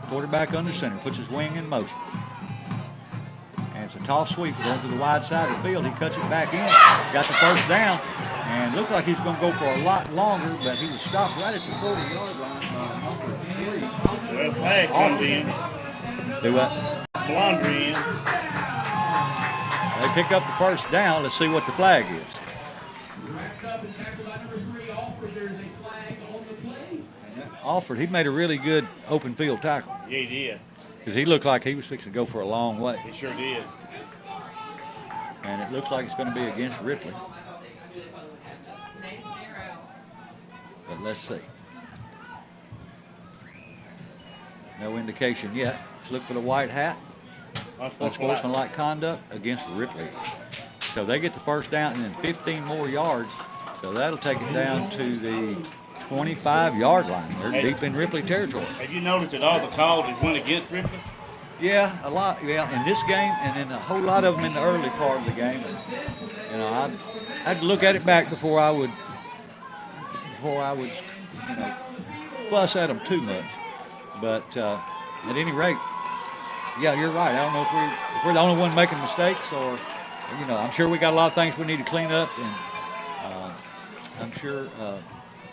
Quarterback under center, puts his wing in motion. And it's a toss sweep going to the wide side of the field. He cuts it back in, got the first down, and looked like he's going to go for a lot longer, but he was stopped right at the 40-yard line by number 3. Well, flag comes in. Do what? Laundry in. They pick up the first down. Let's see what the flag is. Alford, he made a really good open field tackle. Yeah, he did. Because he looked like he was fixing to go for a long way. He sure did. And it looks like it's going to be against Ripley. But let's see. No indication yet. Let's look for the white hat. Unsportsmanlike conduct against Ripley. So they get the first down and then 15 more yards. So that'll take it down to the 25-yard line. They're deep in Ripley territory. Have you noticed that all the calls that went against Ripley? Yeah, a lot. Yeah, in this game and in a whole lot of them in the early part of the game. And, you know, I had to look at it back before I would, fuss at them too much. But at any rate, yeah, you're right. I don't know if we're the only one making mistakes, or I'm sure we got a lot of things we need to clean up, and I'm sure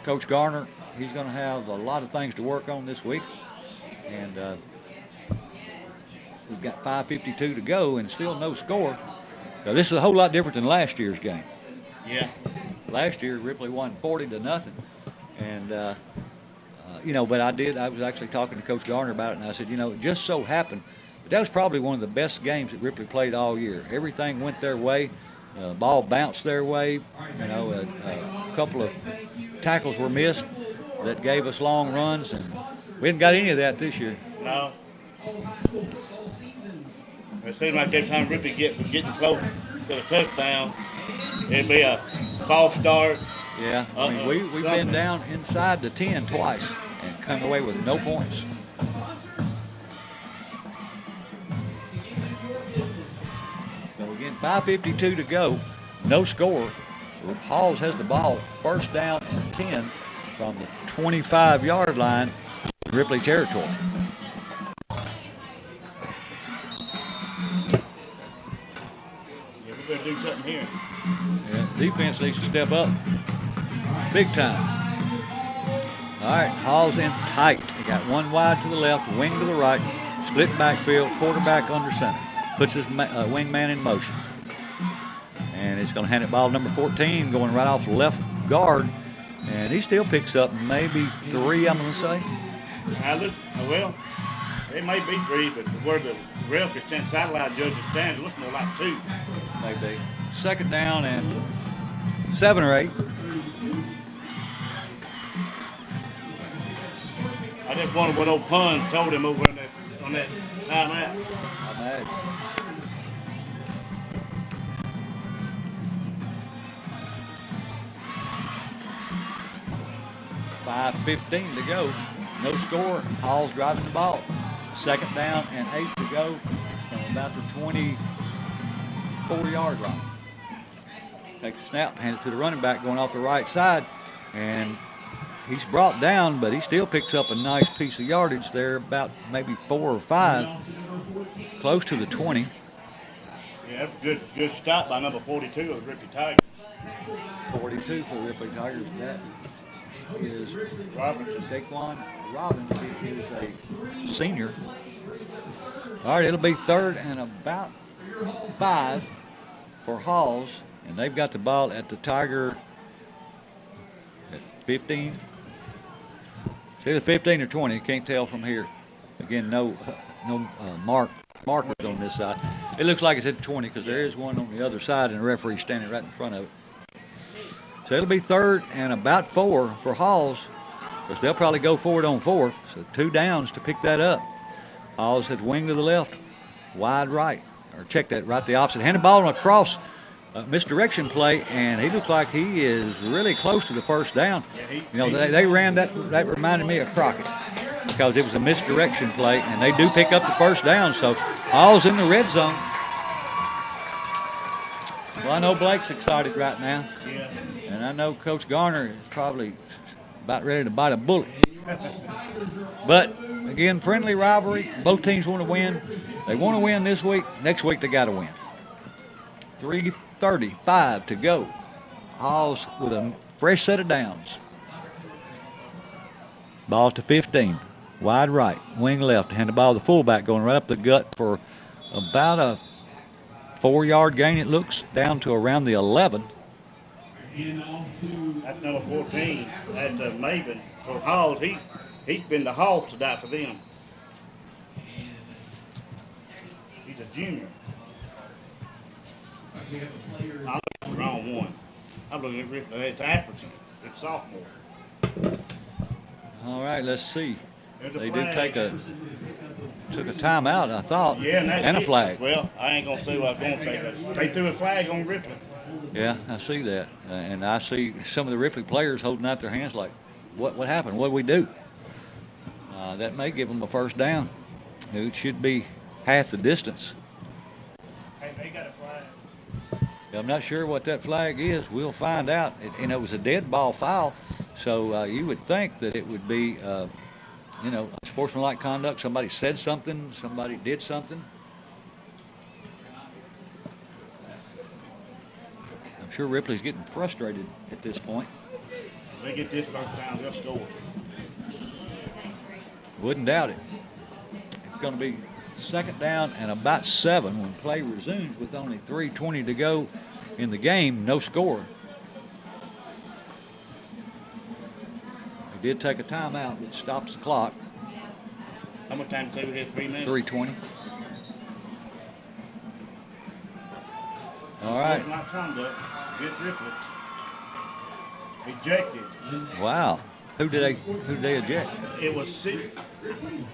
Coach Garner, he's going to have a lot of things to work on this week, and we've got 5:52 to go and still no score. Now, this is a whole lot different than last year's game. Yeah. Last year, Ripley won 40-0, and but I was actually talking to Coach Garner about it, and I said, it just so happened. But that was probably one of the best games that Ripley played all year. Everything went their way. Ball bounced their way. You know, a couple of tackles were missed that gave us long runs, and we didn't got any of that this year. No. It seemed like every time Ripley getting close to the touchdown, it'd be a false start. Yeah, I mean, we've been down inside the 10 twice and come away with no points. So again, 5:52 to go, no score. Halls has the ball, first down and 10 from the 25-yard line, Ripley territory. Yeah, we better do something here. Yeah, defense needs to step up big time. All right, Hall's in tight. They got one wide to the left, wing to the right, split backfield, quarterback under center. Puts his wingman in motion. And he's going to hand it ball to number 14, going right off left guard. And he still picks up maybe 3, I'm going to say. Well, it may be 3, but where the ref is standing, sideline judge is standing, it looks more like 2. Maybe. Second down and 7 or 8. I just wondered what old Pun told him over on that timeout. I'm mad. $5:15 to go. No score. Hall's driving the ball. Second down and 8 to go from about the 24-yard line. Takes a snap, hand it to the running back going off the right side, and he's brought down, but he still picks up a nice piece of yardage there, about maybe 4 or 5, close to the 20. Yeah, that's a good stop by number 42 of the Ripley Tigers. 42 for the Ripley Tigers. That is Robertson. Daquan Robbins. He is a senior. All right, it'll be third and about 5 for Halls, and they've got the ball at the Tiger at 15. It's either 15 or 20. Can't tell from here. Again, no markers on this side. It looks like it's at 20 because there is one on the other side, and the referee standing right in front of it. So it'll be third and about 4 for Halls, because they'll probably go forward on 4th. So 2 downs to pick that up. Halls had wing to the left, wide right, or check that right the opposite. Hand the ball across, misdirection play, and he looks like he is really close to the first down. You know, they ran that reminded me of Crockett, because it was a misdirection play, and they do pick up the first down. So Halls in the red zone. Well, I know Blake's excited right now. Yeah. And I know Coach Garner is probably about ready to bite a bullet. But, again, friendly rivalry. Both teams want to win. They want to win this week. Next week they got to win. 3:35 to go. Halls with a fresh set of downs. Ball to 15. Wide right, wing left. Hand the ball to the fullback, going right up the gut for about a 4-yard gain, it looks, down to around the 11. That's number 14. That's Maven for Halls. He's been the Halls to die for them. He's a junior. I'm looking at the wrong one. I'm looking at Ripley. It's Apperson. It's sophomore. All right, let's see. They flag. did took a timeout, I thought, Yeah, and a flag. Well, I ain't gonna say what I was gonna say, but they threw a flag on Ripley. Yeah, I see that, and I see some of the Ripley players holding out their hands like, "What happened? What did we do?" That may give them a first down. It should be half the distance. Hey, they got a flag. I'm not sure what that flag is. We'll find out. It was a dead ball foul, so you would think that it would be, sportsmanlike conduct. Somebody said something. Somebody did something. I'm sure Ripley's getting frustrated at this point. If they get this first down, they'll score. Wouldn't doubt it. It's going to be second down and about 7 when play resumes with only 3:20 to go in the game. No score. They did take a timeout, which stops the clock. How much time did we have? 3 minutes? 3:20. All right. Not conduct against Ripley. Ejected. Wow. Who did they eject? It was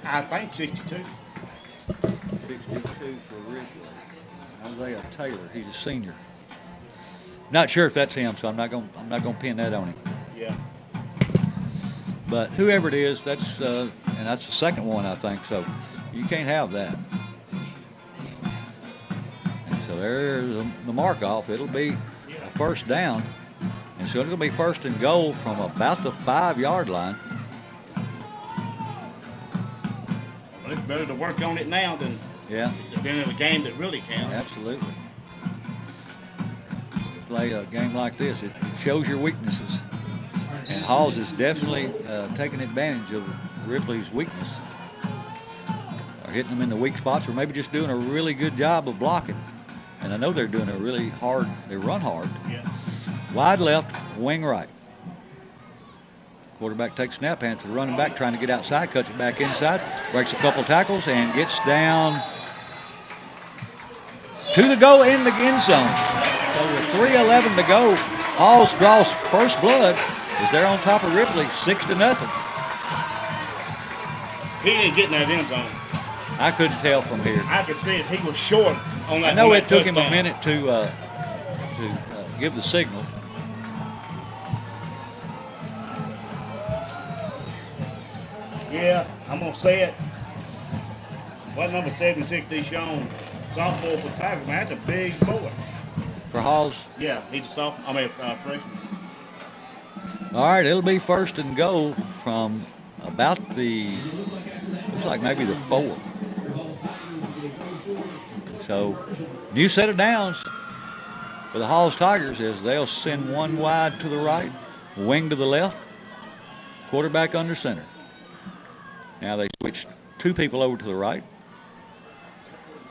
I think 62. 62 for Ripley. Isaiah Taylor. He's a senior. Not sure if that's him, so I'm not gonna pin that on him. Yeah. But whoever it is, that's and that's the second one, I think. So you can't have that. And so there's the mark off. It'll be a first down, and so it'll be first and goal from about the 5-yard line. Well, it's better to work on it now than in a game that really counts. Absolutely. Play a game like this, it shows your weaknesses. And Halls is definitely taking advantage of Ripley's weakness. Or hitting them in the weak spots, or maybe just doing a really good job of blocking. And I know they're doing a really hard, they run hard. Yeah. Wide left, wing right. Quarterback takes snap, hands to the running back, trying to get outside, cuts it back inside, breaks a couple tackles, and gets down to the goal in the end zone. So with 3:11 to go, Halls draws first blood as they're on top of Ripley, 6-0. He didn't get in that end zone. I couldn't tell from here. I could see it. He was short on that. I know on it that took him a touchdown. minute to give the signal. Yeah, I'm gonna say it. What number 76, Deshaun, sophomore for Tigers? Man, that's a big boy. For Halls. Yeah, he's a sophomore. I mean, freshman. All right, it'll be first and goal from about the, looks like maybe the 4. So, new set of downs for the Halls Tigers as they'll send one wide to the right, wing to the left, quarterback under center. Now they switch 2 people over to the right.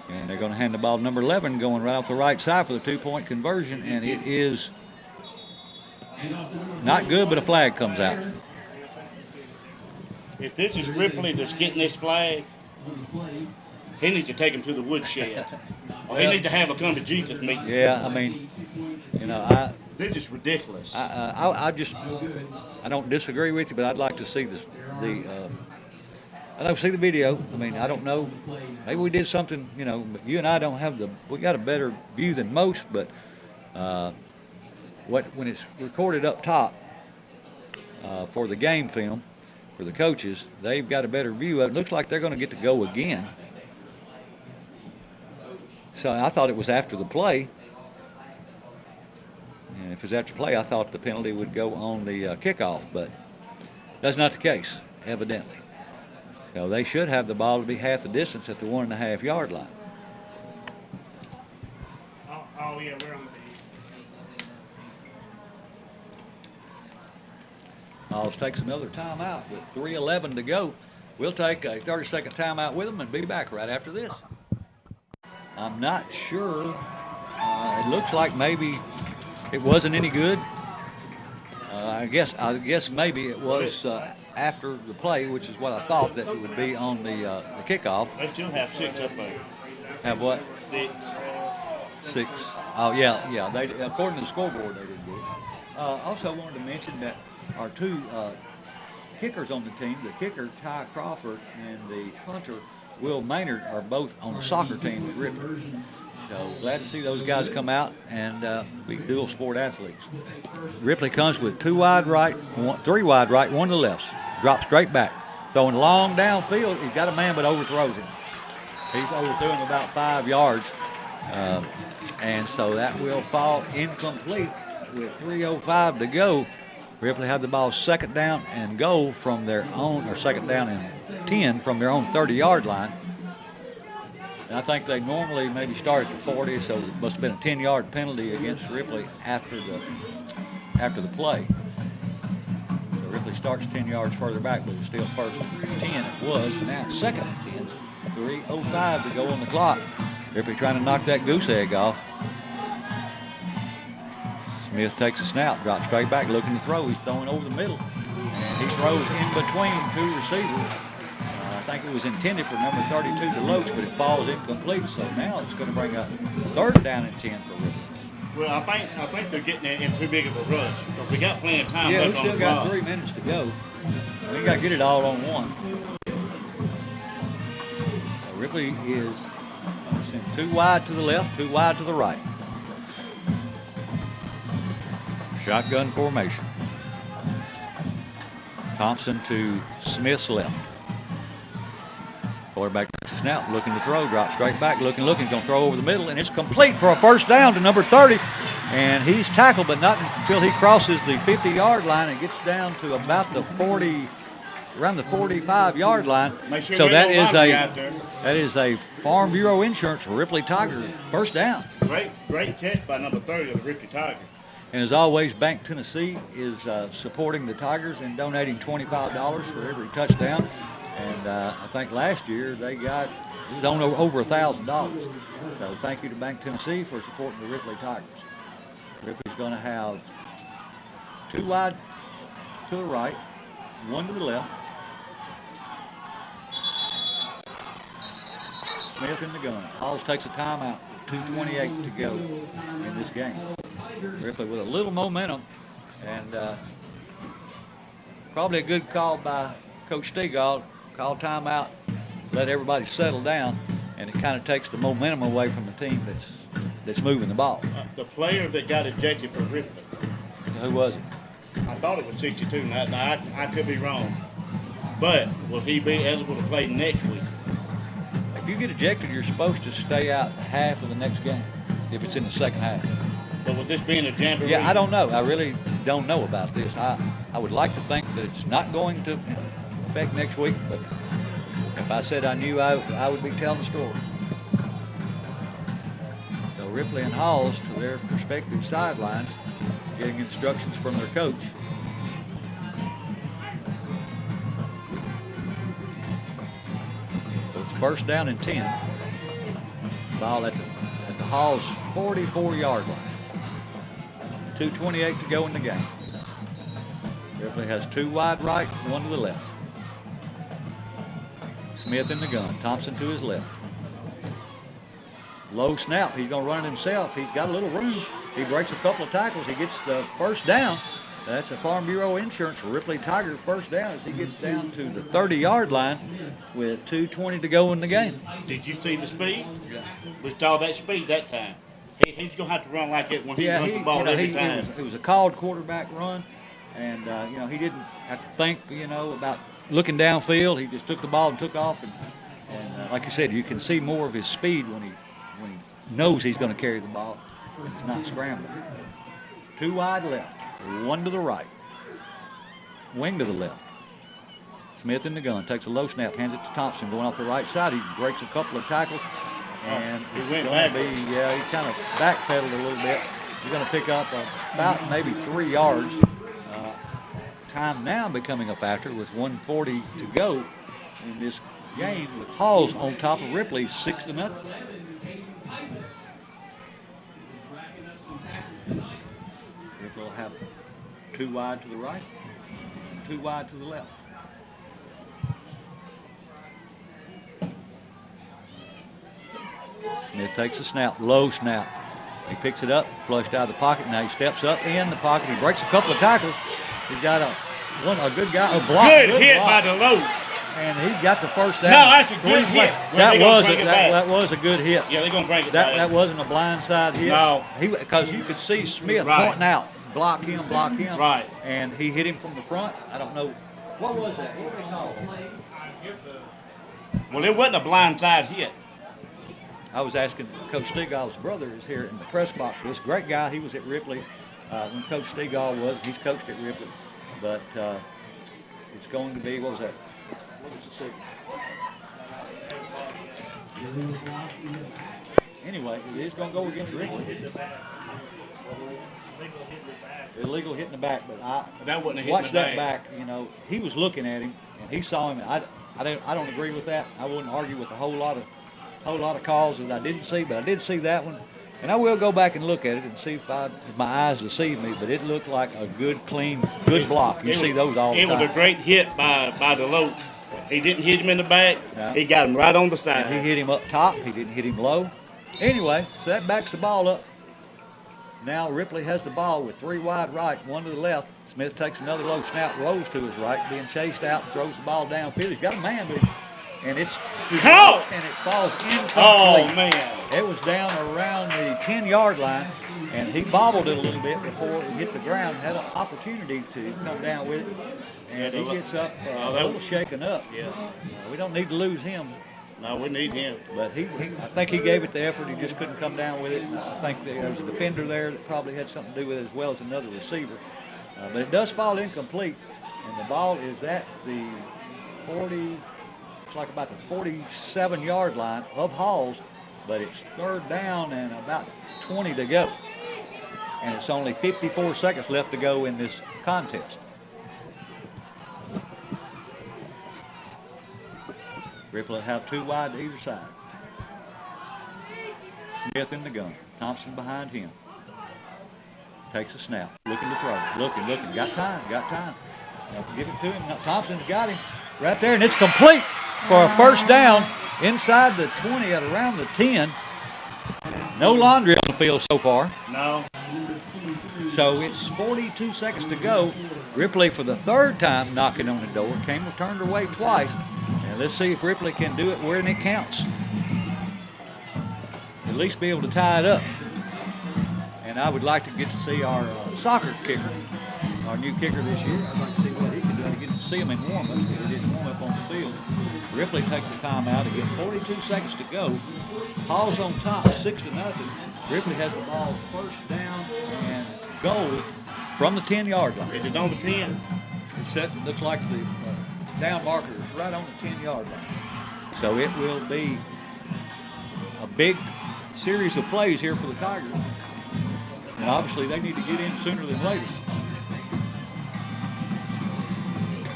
And they're going to hand the ball to number 11 going right off the right side for the 2-point conversion, and it is not good, but a flag comes out. If this is Ripley that's getting this flag, he needs to take him to the woodshed. Or he needs to have a come to Jesus meeting. Yeah, I mean, you know, This is ridiculous. I don't disagree with you, but I'd like to see I don't see the video. I mean, I don't know. Maybe we did something, you know, but you and I don't have we got a better view than most, but when it's recorded up top for the game film, for the coaches, they've got a better view of it. Looks like they're going to get to go again. So I thought it was after the play. And if it was after play, I thought the penalty would go on the kickoff, but that's not the case, evidently. So they should have the ball to be half the distance at the 1.5-yard line. Oh yeah, we're on the Halls takes another timeout with 3:11 to go. We'll take a 30-second timeout with them and be back right after this. I'm not sure. It looks like maybe it wasn't any good. I guess maybe it was after the play, which is what I thought that it would be on the kickoff. They still have 6 up there. Have what? 6. 6. Oh yeah. They, according to the scoreboard, they did good. Also wanted to mention that our 2 kickers on the team, the kicker Ty Crawford and the punter Will Maynard, are both on the soccer team with Ripley. So glad to see those guys come out and be dual sport athletes. Ripley comes with 2 wide right, 3 wide right, 1 to the left. Drops straight back. Throwing long downfield. He's got a man but overthrows him. He's overthrew him about 5 yards. And so that will fall incomplete with 3:05 to go. Ripley had the ball second down and goal from their own, or second down and 10 from their own 30-yard line. And I think they normally maybe start at the 40, so it must have been a 10-yard penalty against Ripley after the play. So Ripley starts 10 yards further back, but it's still first and 10. It was. Now it's second and 10. 3:05 to go on the clock. Ripley trying to knock that goose egg off. Smith takes a snap, drops straight back, looking to throw. He's throwing over the middle. And he throws in between 2 receivers. I think it was intended for number 32 to Loach, but it falls incomplete. So now it's going to bring up 3rd down and 10 for Ripley. Well, I think they're getting in too big of a rush. Because we got plenty of time Yeah, we left on the still got clock. 3 minutes to go. We got to get it all on one. So Ripley is sent 2 wide to the left, 2 wide to the right. Shotgun formation. Thompson to Smith's left. Quarterback takes a snap, looking to throw, drops straight back, looking, going to throw over the middle, and it's complete for a first down to number 30. And he's tackled, but not until he crosses the 50-yard line and gets down to about the 40, around the 45-yard line. Make sure So there ain't no laundry out there. that is a Farm Bureau Insurance Ripley Tiger first down. Great catch by number 30 of the Ripley Tigers. And as always, Bank Tennessee is supporting the Tigers and donating $25 for every touchdown. And I think last year it was on over $1,000. So thank you to Bank Tennessee for supporting the Ripley Tigers. Ripley's going to have 2 wide to the right, 1 to the left. Smith in the gun. Halls takes a timeout. 2:28 to go in this game. Ripley with a little momentum, and probably a good call by Coach Stegall. Call timeout, let everybody settle down, and it kind of takes the momentum away from the team that's moving the ball. The player that got ejected for Ripley, Who was it? I thought it was 62. Now I could be wrong. But will he be eligible to play next week? If you get ejected, you're supposed to stay out half of the next game if it's in the second half. But with this being a jamboree, Yeah, I don't know. I really don't know about this. I would like to think that it's not going to affect next week, but if I said I knew, I would be telling the story. So Ripley and Halls to their respective sidelines, getting instructions from their coach. So it's first down and 10. Ball at the Halls 44-yard line. 2:28 to go in the game. Ripley has 2 wide right, 1 to the left. Smith in the gun. Thompson to his left. Low snap. He's going to run it himself. He's got a little room. He breaks a couple of tackles. He gets the first down. That's a Farm Bureau Insurance Ripley Tigers first down as he gets down to the 30-yard line with 2:20 to go in the game. Did you see the speed? Yeah. We saw that speed that time. He's going to have to run like it when he runs the ball every time. It was a called quarterback run, and he didn't have to think about looking downfield. He just took the ball and took off, and like you said, you can see more of his speed when he knows he's going to carry the ball. He's not scrambling. 2 wide left, 1 to the right, wing to the left. Smith in the gun, takes a low snap, hands it to Thompson, going off the right side. He breaks a couple of tackles, and he it's went going to backwards. be, he kind of backpedaled a little bit. He's going to pick up about maybe 3 yards. Time now becoming a factor with 1:40 to go in this game, with Halls on top of Ripley 6-0. Ripley will have 2 wide to the right and 2 wide to the left. Smith takes a snap, low snap. He picks it up, flushed out of the pocket. Now he steps up in the pocket. He breaks a couple of tackles. He's got a good guy, a block. Good hit block. by DeLoach. And he got the first down. No, that's a good hit. That was a good hit. Yeah, they're going to bring it back. That wasn't a blindside hit. No. Because you could see Smith Right. pointing out, block him. Right. And he hit him from the front. I don't know. What was that? What was they called? Well, it wasn't a blindside hit. I was asking Coach Stegall's brother is here in the press box. This great guy. He was at Ripley when Coach Stegall was. He's coached at Ripley. But it's going to be, what was that? What was the signal? Anyway, it is going to go against Ripley. Illegal hit in the back, but That wasn't a hit watch in the that back. He was looking at him, and he saw him. And I don't agree with that. I wouldn't argue with a whole lot of calls that I didn't see, but I did see that one. And I will go back and look at it and see if my eyes deceive me, but it looked like a good, clean, good block. You see those all the time. It was a great hit by DeLoach. He didn't hit him in the back. No. He got him right on the side. And he hit him up top. He didn't hit him low. Anyway, so that backs the ball up. Now Ripley has the ball with 3 wide right, 1 to the left. Smith takes another low snap, rolls to his right, being chased out, throws the ball downfield. He's got a man with him, and it's Caught! and it falls incomplete. Oh, man. It was down around the 10-yard line, and he bobbled it a little bit before it hit the ground. Had an opportunity to come down with it, and he gets up a little shaken up. Yeah. We don't need to lose him. No, we need him. But I think he gave it the effort. He just couldn't come down with it. I think there was a defender there that probably had something to do with it as well as another receiver. But it does fall incomplete, and the ball is at the 40. It's like about the 47-yard line of Halls, but it's 3rd down and about 20 to go, and it's only 54 seconds left to go in this contest. Ripley have 2 wide to either side. Smith in the gun. Thompson behind him. Takes a snap. Looking to throw. Looking. Got time. Now give it to him. Now Thompson's got him right there, and it's complete for a 1st down inside the 20 at around the 10. No laundry on the field so far. No. So it's 42 seconds to go. Ripley for the 3rd time knocking on the door. Came turned away twice. And let's see if Ripley can do it where it counts. At least be able to tie it up. And I would like to get to see our soccer kicker, our new kicker this year. I'd like to see what he can do. I get to see him in warm-ups, but he didn't warm up on the field. Ripley takes a timeout again. 42 seconds to go. Hall's on top, 6-0. Ripley has the ball 1st down and goal from the 10-yard line. Is it on the 10? It's set. Looks like the down marker is right on the 10-yard line. So it will be a big series of plays here for the Tigers. And obviously they need to get in sooner than later.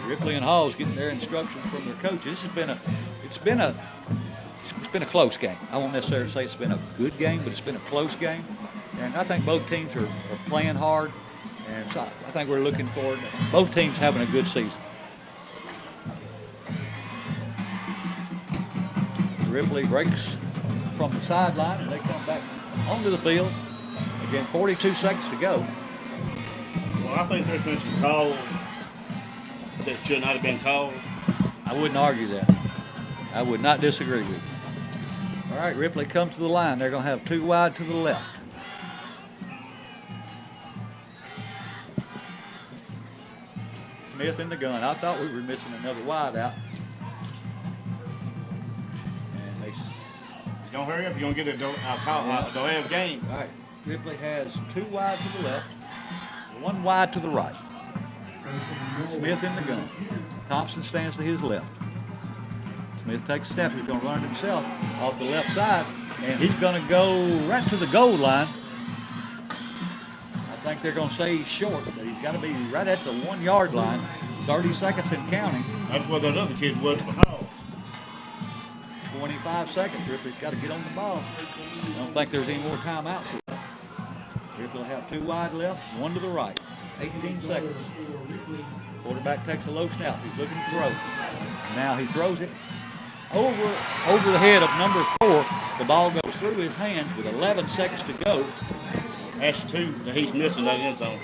Ripley and Hall's getting their instructions from their coaches. It's been a close game. I won't necessarily say it's been a good game, but it's been a close game. And I think both teams are playing hard. And so I think we're looking forward to both teams having a good season. Ripley breaks from the sideline, and they come back onto the field. Again, 42 seconds to go. Well, I think there's been some calls that should not have been called. I wouldn't argue that. I would not disagree with you. All right, Ripley comes to the line. They're going to have 2 wide to the left. Smith in the gun. I thought we were missing another wide out. And they Don't hurry up. You're going to get a call. Don't have game. All right, Ripley has 2 wide to the left, 1 wide to the right. Smith in the gun. Thompson stands to his left. Smith takes a step. He's going to run it himself off the left side, and he's going to go right to the goal line. I think they're going to say he's short, but he's got to be right at the 1-yard line. 30 seconds and counting. That's where that other kid was for Hall. 25 seconds. Ripley's got to get on the ball. I don't think there's any more timeouts left. Ripley will have 2 wide left, 1 to the right. 18 seconds. Quarterback takes a low snap. He's looking to throw. Now he throws it over the head of number 4. The ball goes through his hands with 11 seconds to go. That's 2 that he's missing that end zone.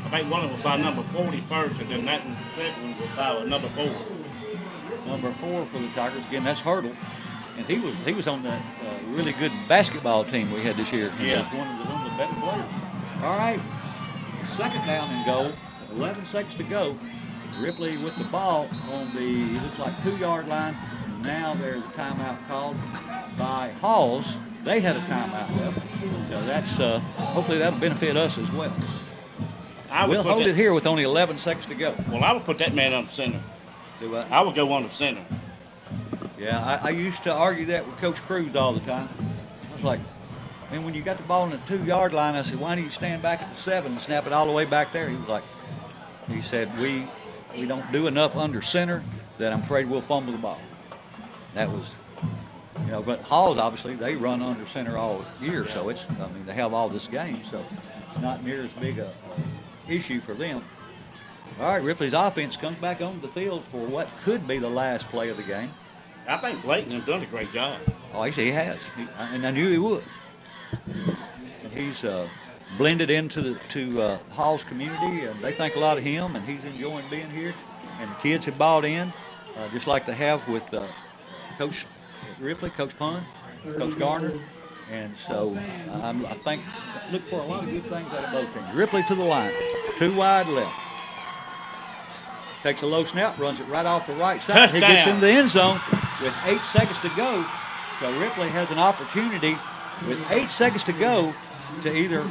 I think one of them was by number 40 first, and then that second one was by number 4. Number 4 for the Tigers. Again, that's Hurdle. And he was on that really good basketball team we had this year. He was one of the better players. All right, 2nd down and goal. 11 seconds to go. Ripley with the ball on the, looks like 2-yard line. Now there's a timeout called by Halls. They had a timeout left. So that's, hopefully that'll benefit us as well. We'll hold it here with only 11 seconds to go. Well, I would put that man on the center. Do what? I would go on the center. Yeah, I used to argue that with Coach Cruz all the time. I was like, man, when you got the ball on the 2-yard line, I said, why don't you stand back at the 7 and snap it all the way back there? He was like, he said, we don't do enough under center that I'm afraid we'll fumble the ball. That was, you know, but Halls, obviously, they run under center all year, so it's, I mean, they have all this game, so it's not near as big a issue for them. All right, Ripley's offense comes back onto the field for what could be the last play of the game. I think Blayton has done a great job. Oh, he has. And I knew he would. And he's blended into the Hall's community, and they think a lot of him, and he's enjoying being here. And the kids have bought in, just like they have with Coach Ripley, Coach Pun, Coach Garner. And so I think look for a lot of good things out of both teams. Ripley to the line, 2 wide left. Takes a low snap, runs it right off the right side. He gets in the end zone with 8 seconds to go. So Ripley has an opportunity with 8 seconds to go to either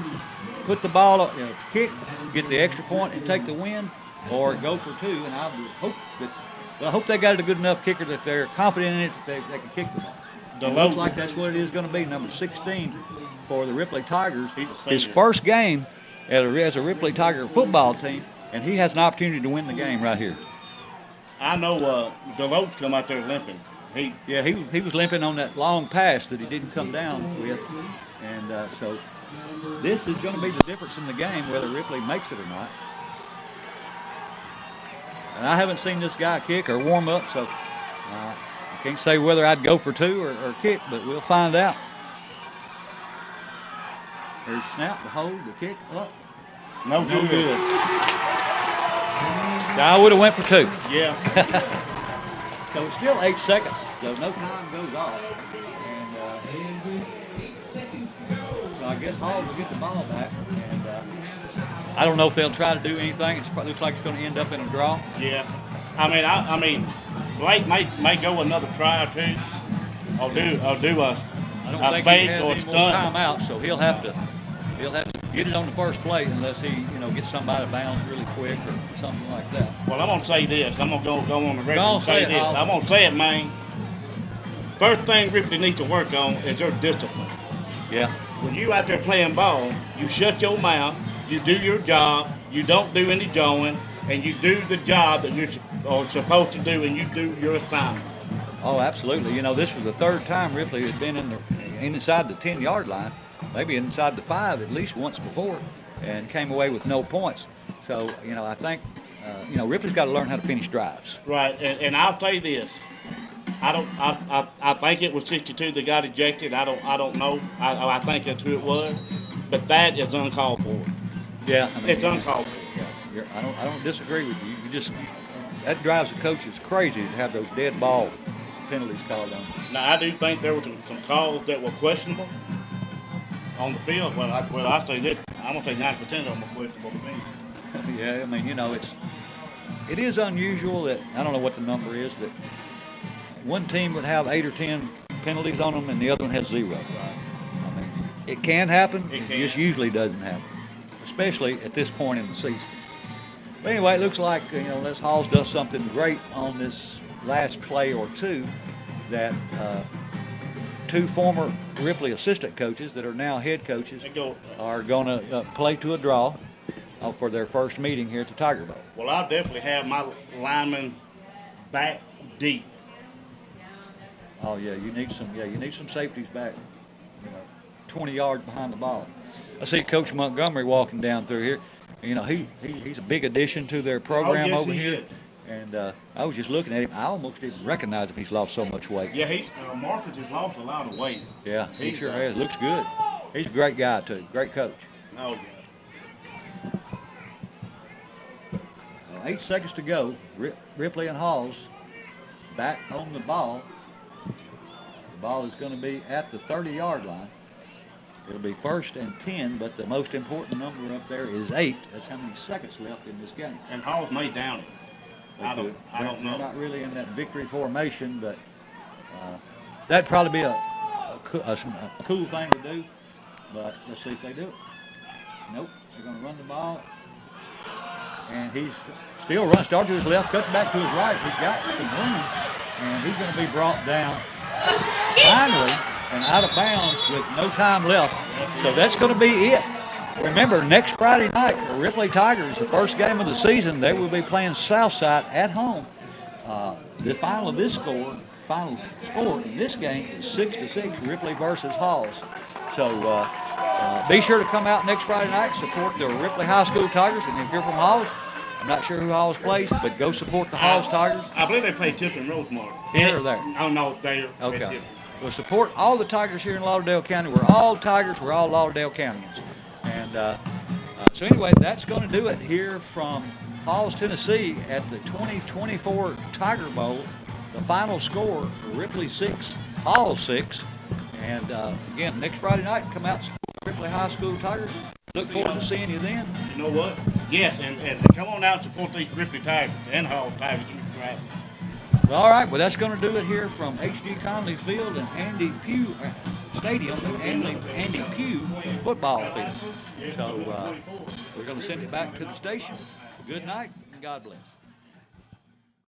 put the ball up, kick, get the extra point and take the win, or go for 2. And I hope they got it a good enough kicker that they're confident in it that they can kick the ball. It looks like that's what it is going to be. Number 16 for the Ripley Tigers. His first game as a Ripley Tiger football team, and he has an opportunity to win the game right here. I know Deloach come out there limping. He was limping on that long pass that he didn't come down with, and so this is going to be the difference in the game, whether Ripley makes it or not. And I haven't seen this guy kick or warm up, so I can't say whether I'd go for 2 or kick, but we'll find out. There's the snap, the hold, the kick, up. No good. I would have went for 2. Yeah. So it's still 8 seconds, so no time goes off. And so I guess Hall will get the ball back. And I don't know if they'll try to do anything. It looks like it's going to end up in a draw. Yeah. I mean, Blake may go another try or 2, or do a I don't think he fake has or any more stunt. timeout, so he'll have to get it on the first play unless he gets somebody out of bounds really quick or something like that. Well, I'm gonna say this. I'm gonna go on the record Go on, and say say it, this. House. I'm gonna say it, man. First thing Ripley needs to work on is their discipline. Yeah. When you out there playing ball, you shut your mouth, you do your job, you don't do any jawing, and you do the job that you're supposed to do, and you do your assignment. Oh, absolutely. This was the 3rd time Ripley has been inside the 10-yard line, maybe inside the 5 at least once before, and came away with no points. So, I think, Ripley's got to learn how to finish drives. Right, and I'll say this. I think it was 62 that got ejected. I don't know. I think that's who it was, but that is uncalled for. Yeah, It's uncalled for. Yeah, I don't disagree with you. That drives the coaches crazy to have those dead ball penalties called on. Now I do think there were some calls that were questionable on the field. Well, I say this. I'm gonna say 90% of them were questionable to me. Yeah, I mean, it is unusual that I don't know what the number is that one team would have 8 or 10 penalties on them and the other one has 0. I mean, it can happen. It just usually doesn't happen, especially at this point in the season. But anyway, it looks like Les Halls does something great on this last play or 2 that 2 former Ripley assistant coaches that are now head coaches are going to play to a draw for their first meeting here at the Tiger Bowl. Well, I'll definitely have my linemen back deep. Oh yeah, you need some safeties back, 20 yards behind the ball. I see Coach Montgomery walking down through here. He's a big addition to their program over here. And I was just looking at him. I almost didn't recognize him. He's lost so much weight. Yeah, Marcus has lost a lot of weight. Yeah, he sure has. Looks good. He's a great guy too. Great coach. Oh yeah. 8 seconds to go. Ripley and Halls back on the ball. The ball is going to be at the 30-yard line. It'll be 1st and 10, but the most important number up there is 8. That's how many seconds left in this game. And Halls may down it. I don't know. They're not really in that victory formation, but that'd probably be a cool thing to do. But let's see if they do it. Nope. They're going to run the ball. And he's still running. Start to his left, cuts back to his right. He's got some room. And he's going to be brought down finally and out of bounds with no time left. So that's going to be it. Remember, next Friday night, the Ripley Tigers, the first game of the season, they will be playing Southside at home. The final score in this game is 6-6, Ripley versus Halls. So be sure to come out next Friday night, support the Ripley High School Tigers. And if you're from Halls, I'm not sure who Halls plays, but go support the Halls Tigers. I believe they play Tipton Road tomorrow. Here or there? Oh, no, there. Okay. We'll support all the Tigers here in Lauderdale County. We're all Tigers. We're all Lauderdale Countyans. And so anyway, that's going to do it here from Halls, Tennessee at the 2024 Tiger Bowl. The final score, Ripley 6, Halls 6. And again, next Friday night, come out and support Ripley High School Tigers. Look forward to seeing you then. You know what? Yes, and come on out and support these Ripley Tigers and Hall Tigers. Well, all right. Well, that's going to do it here from H.G. Conley Field and Andy Pugh Stadium and Andy Pugh football field. So we're going to send it back to the station. Good night and God bless.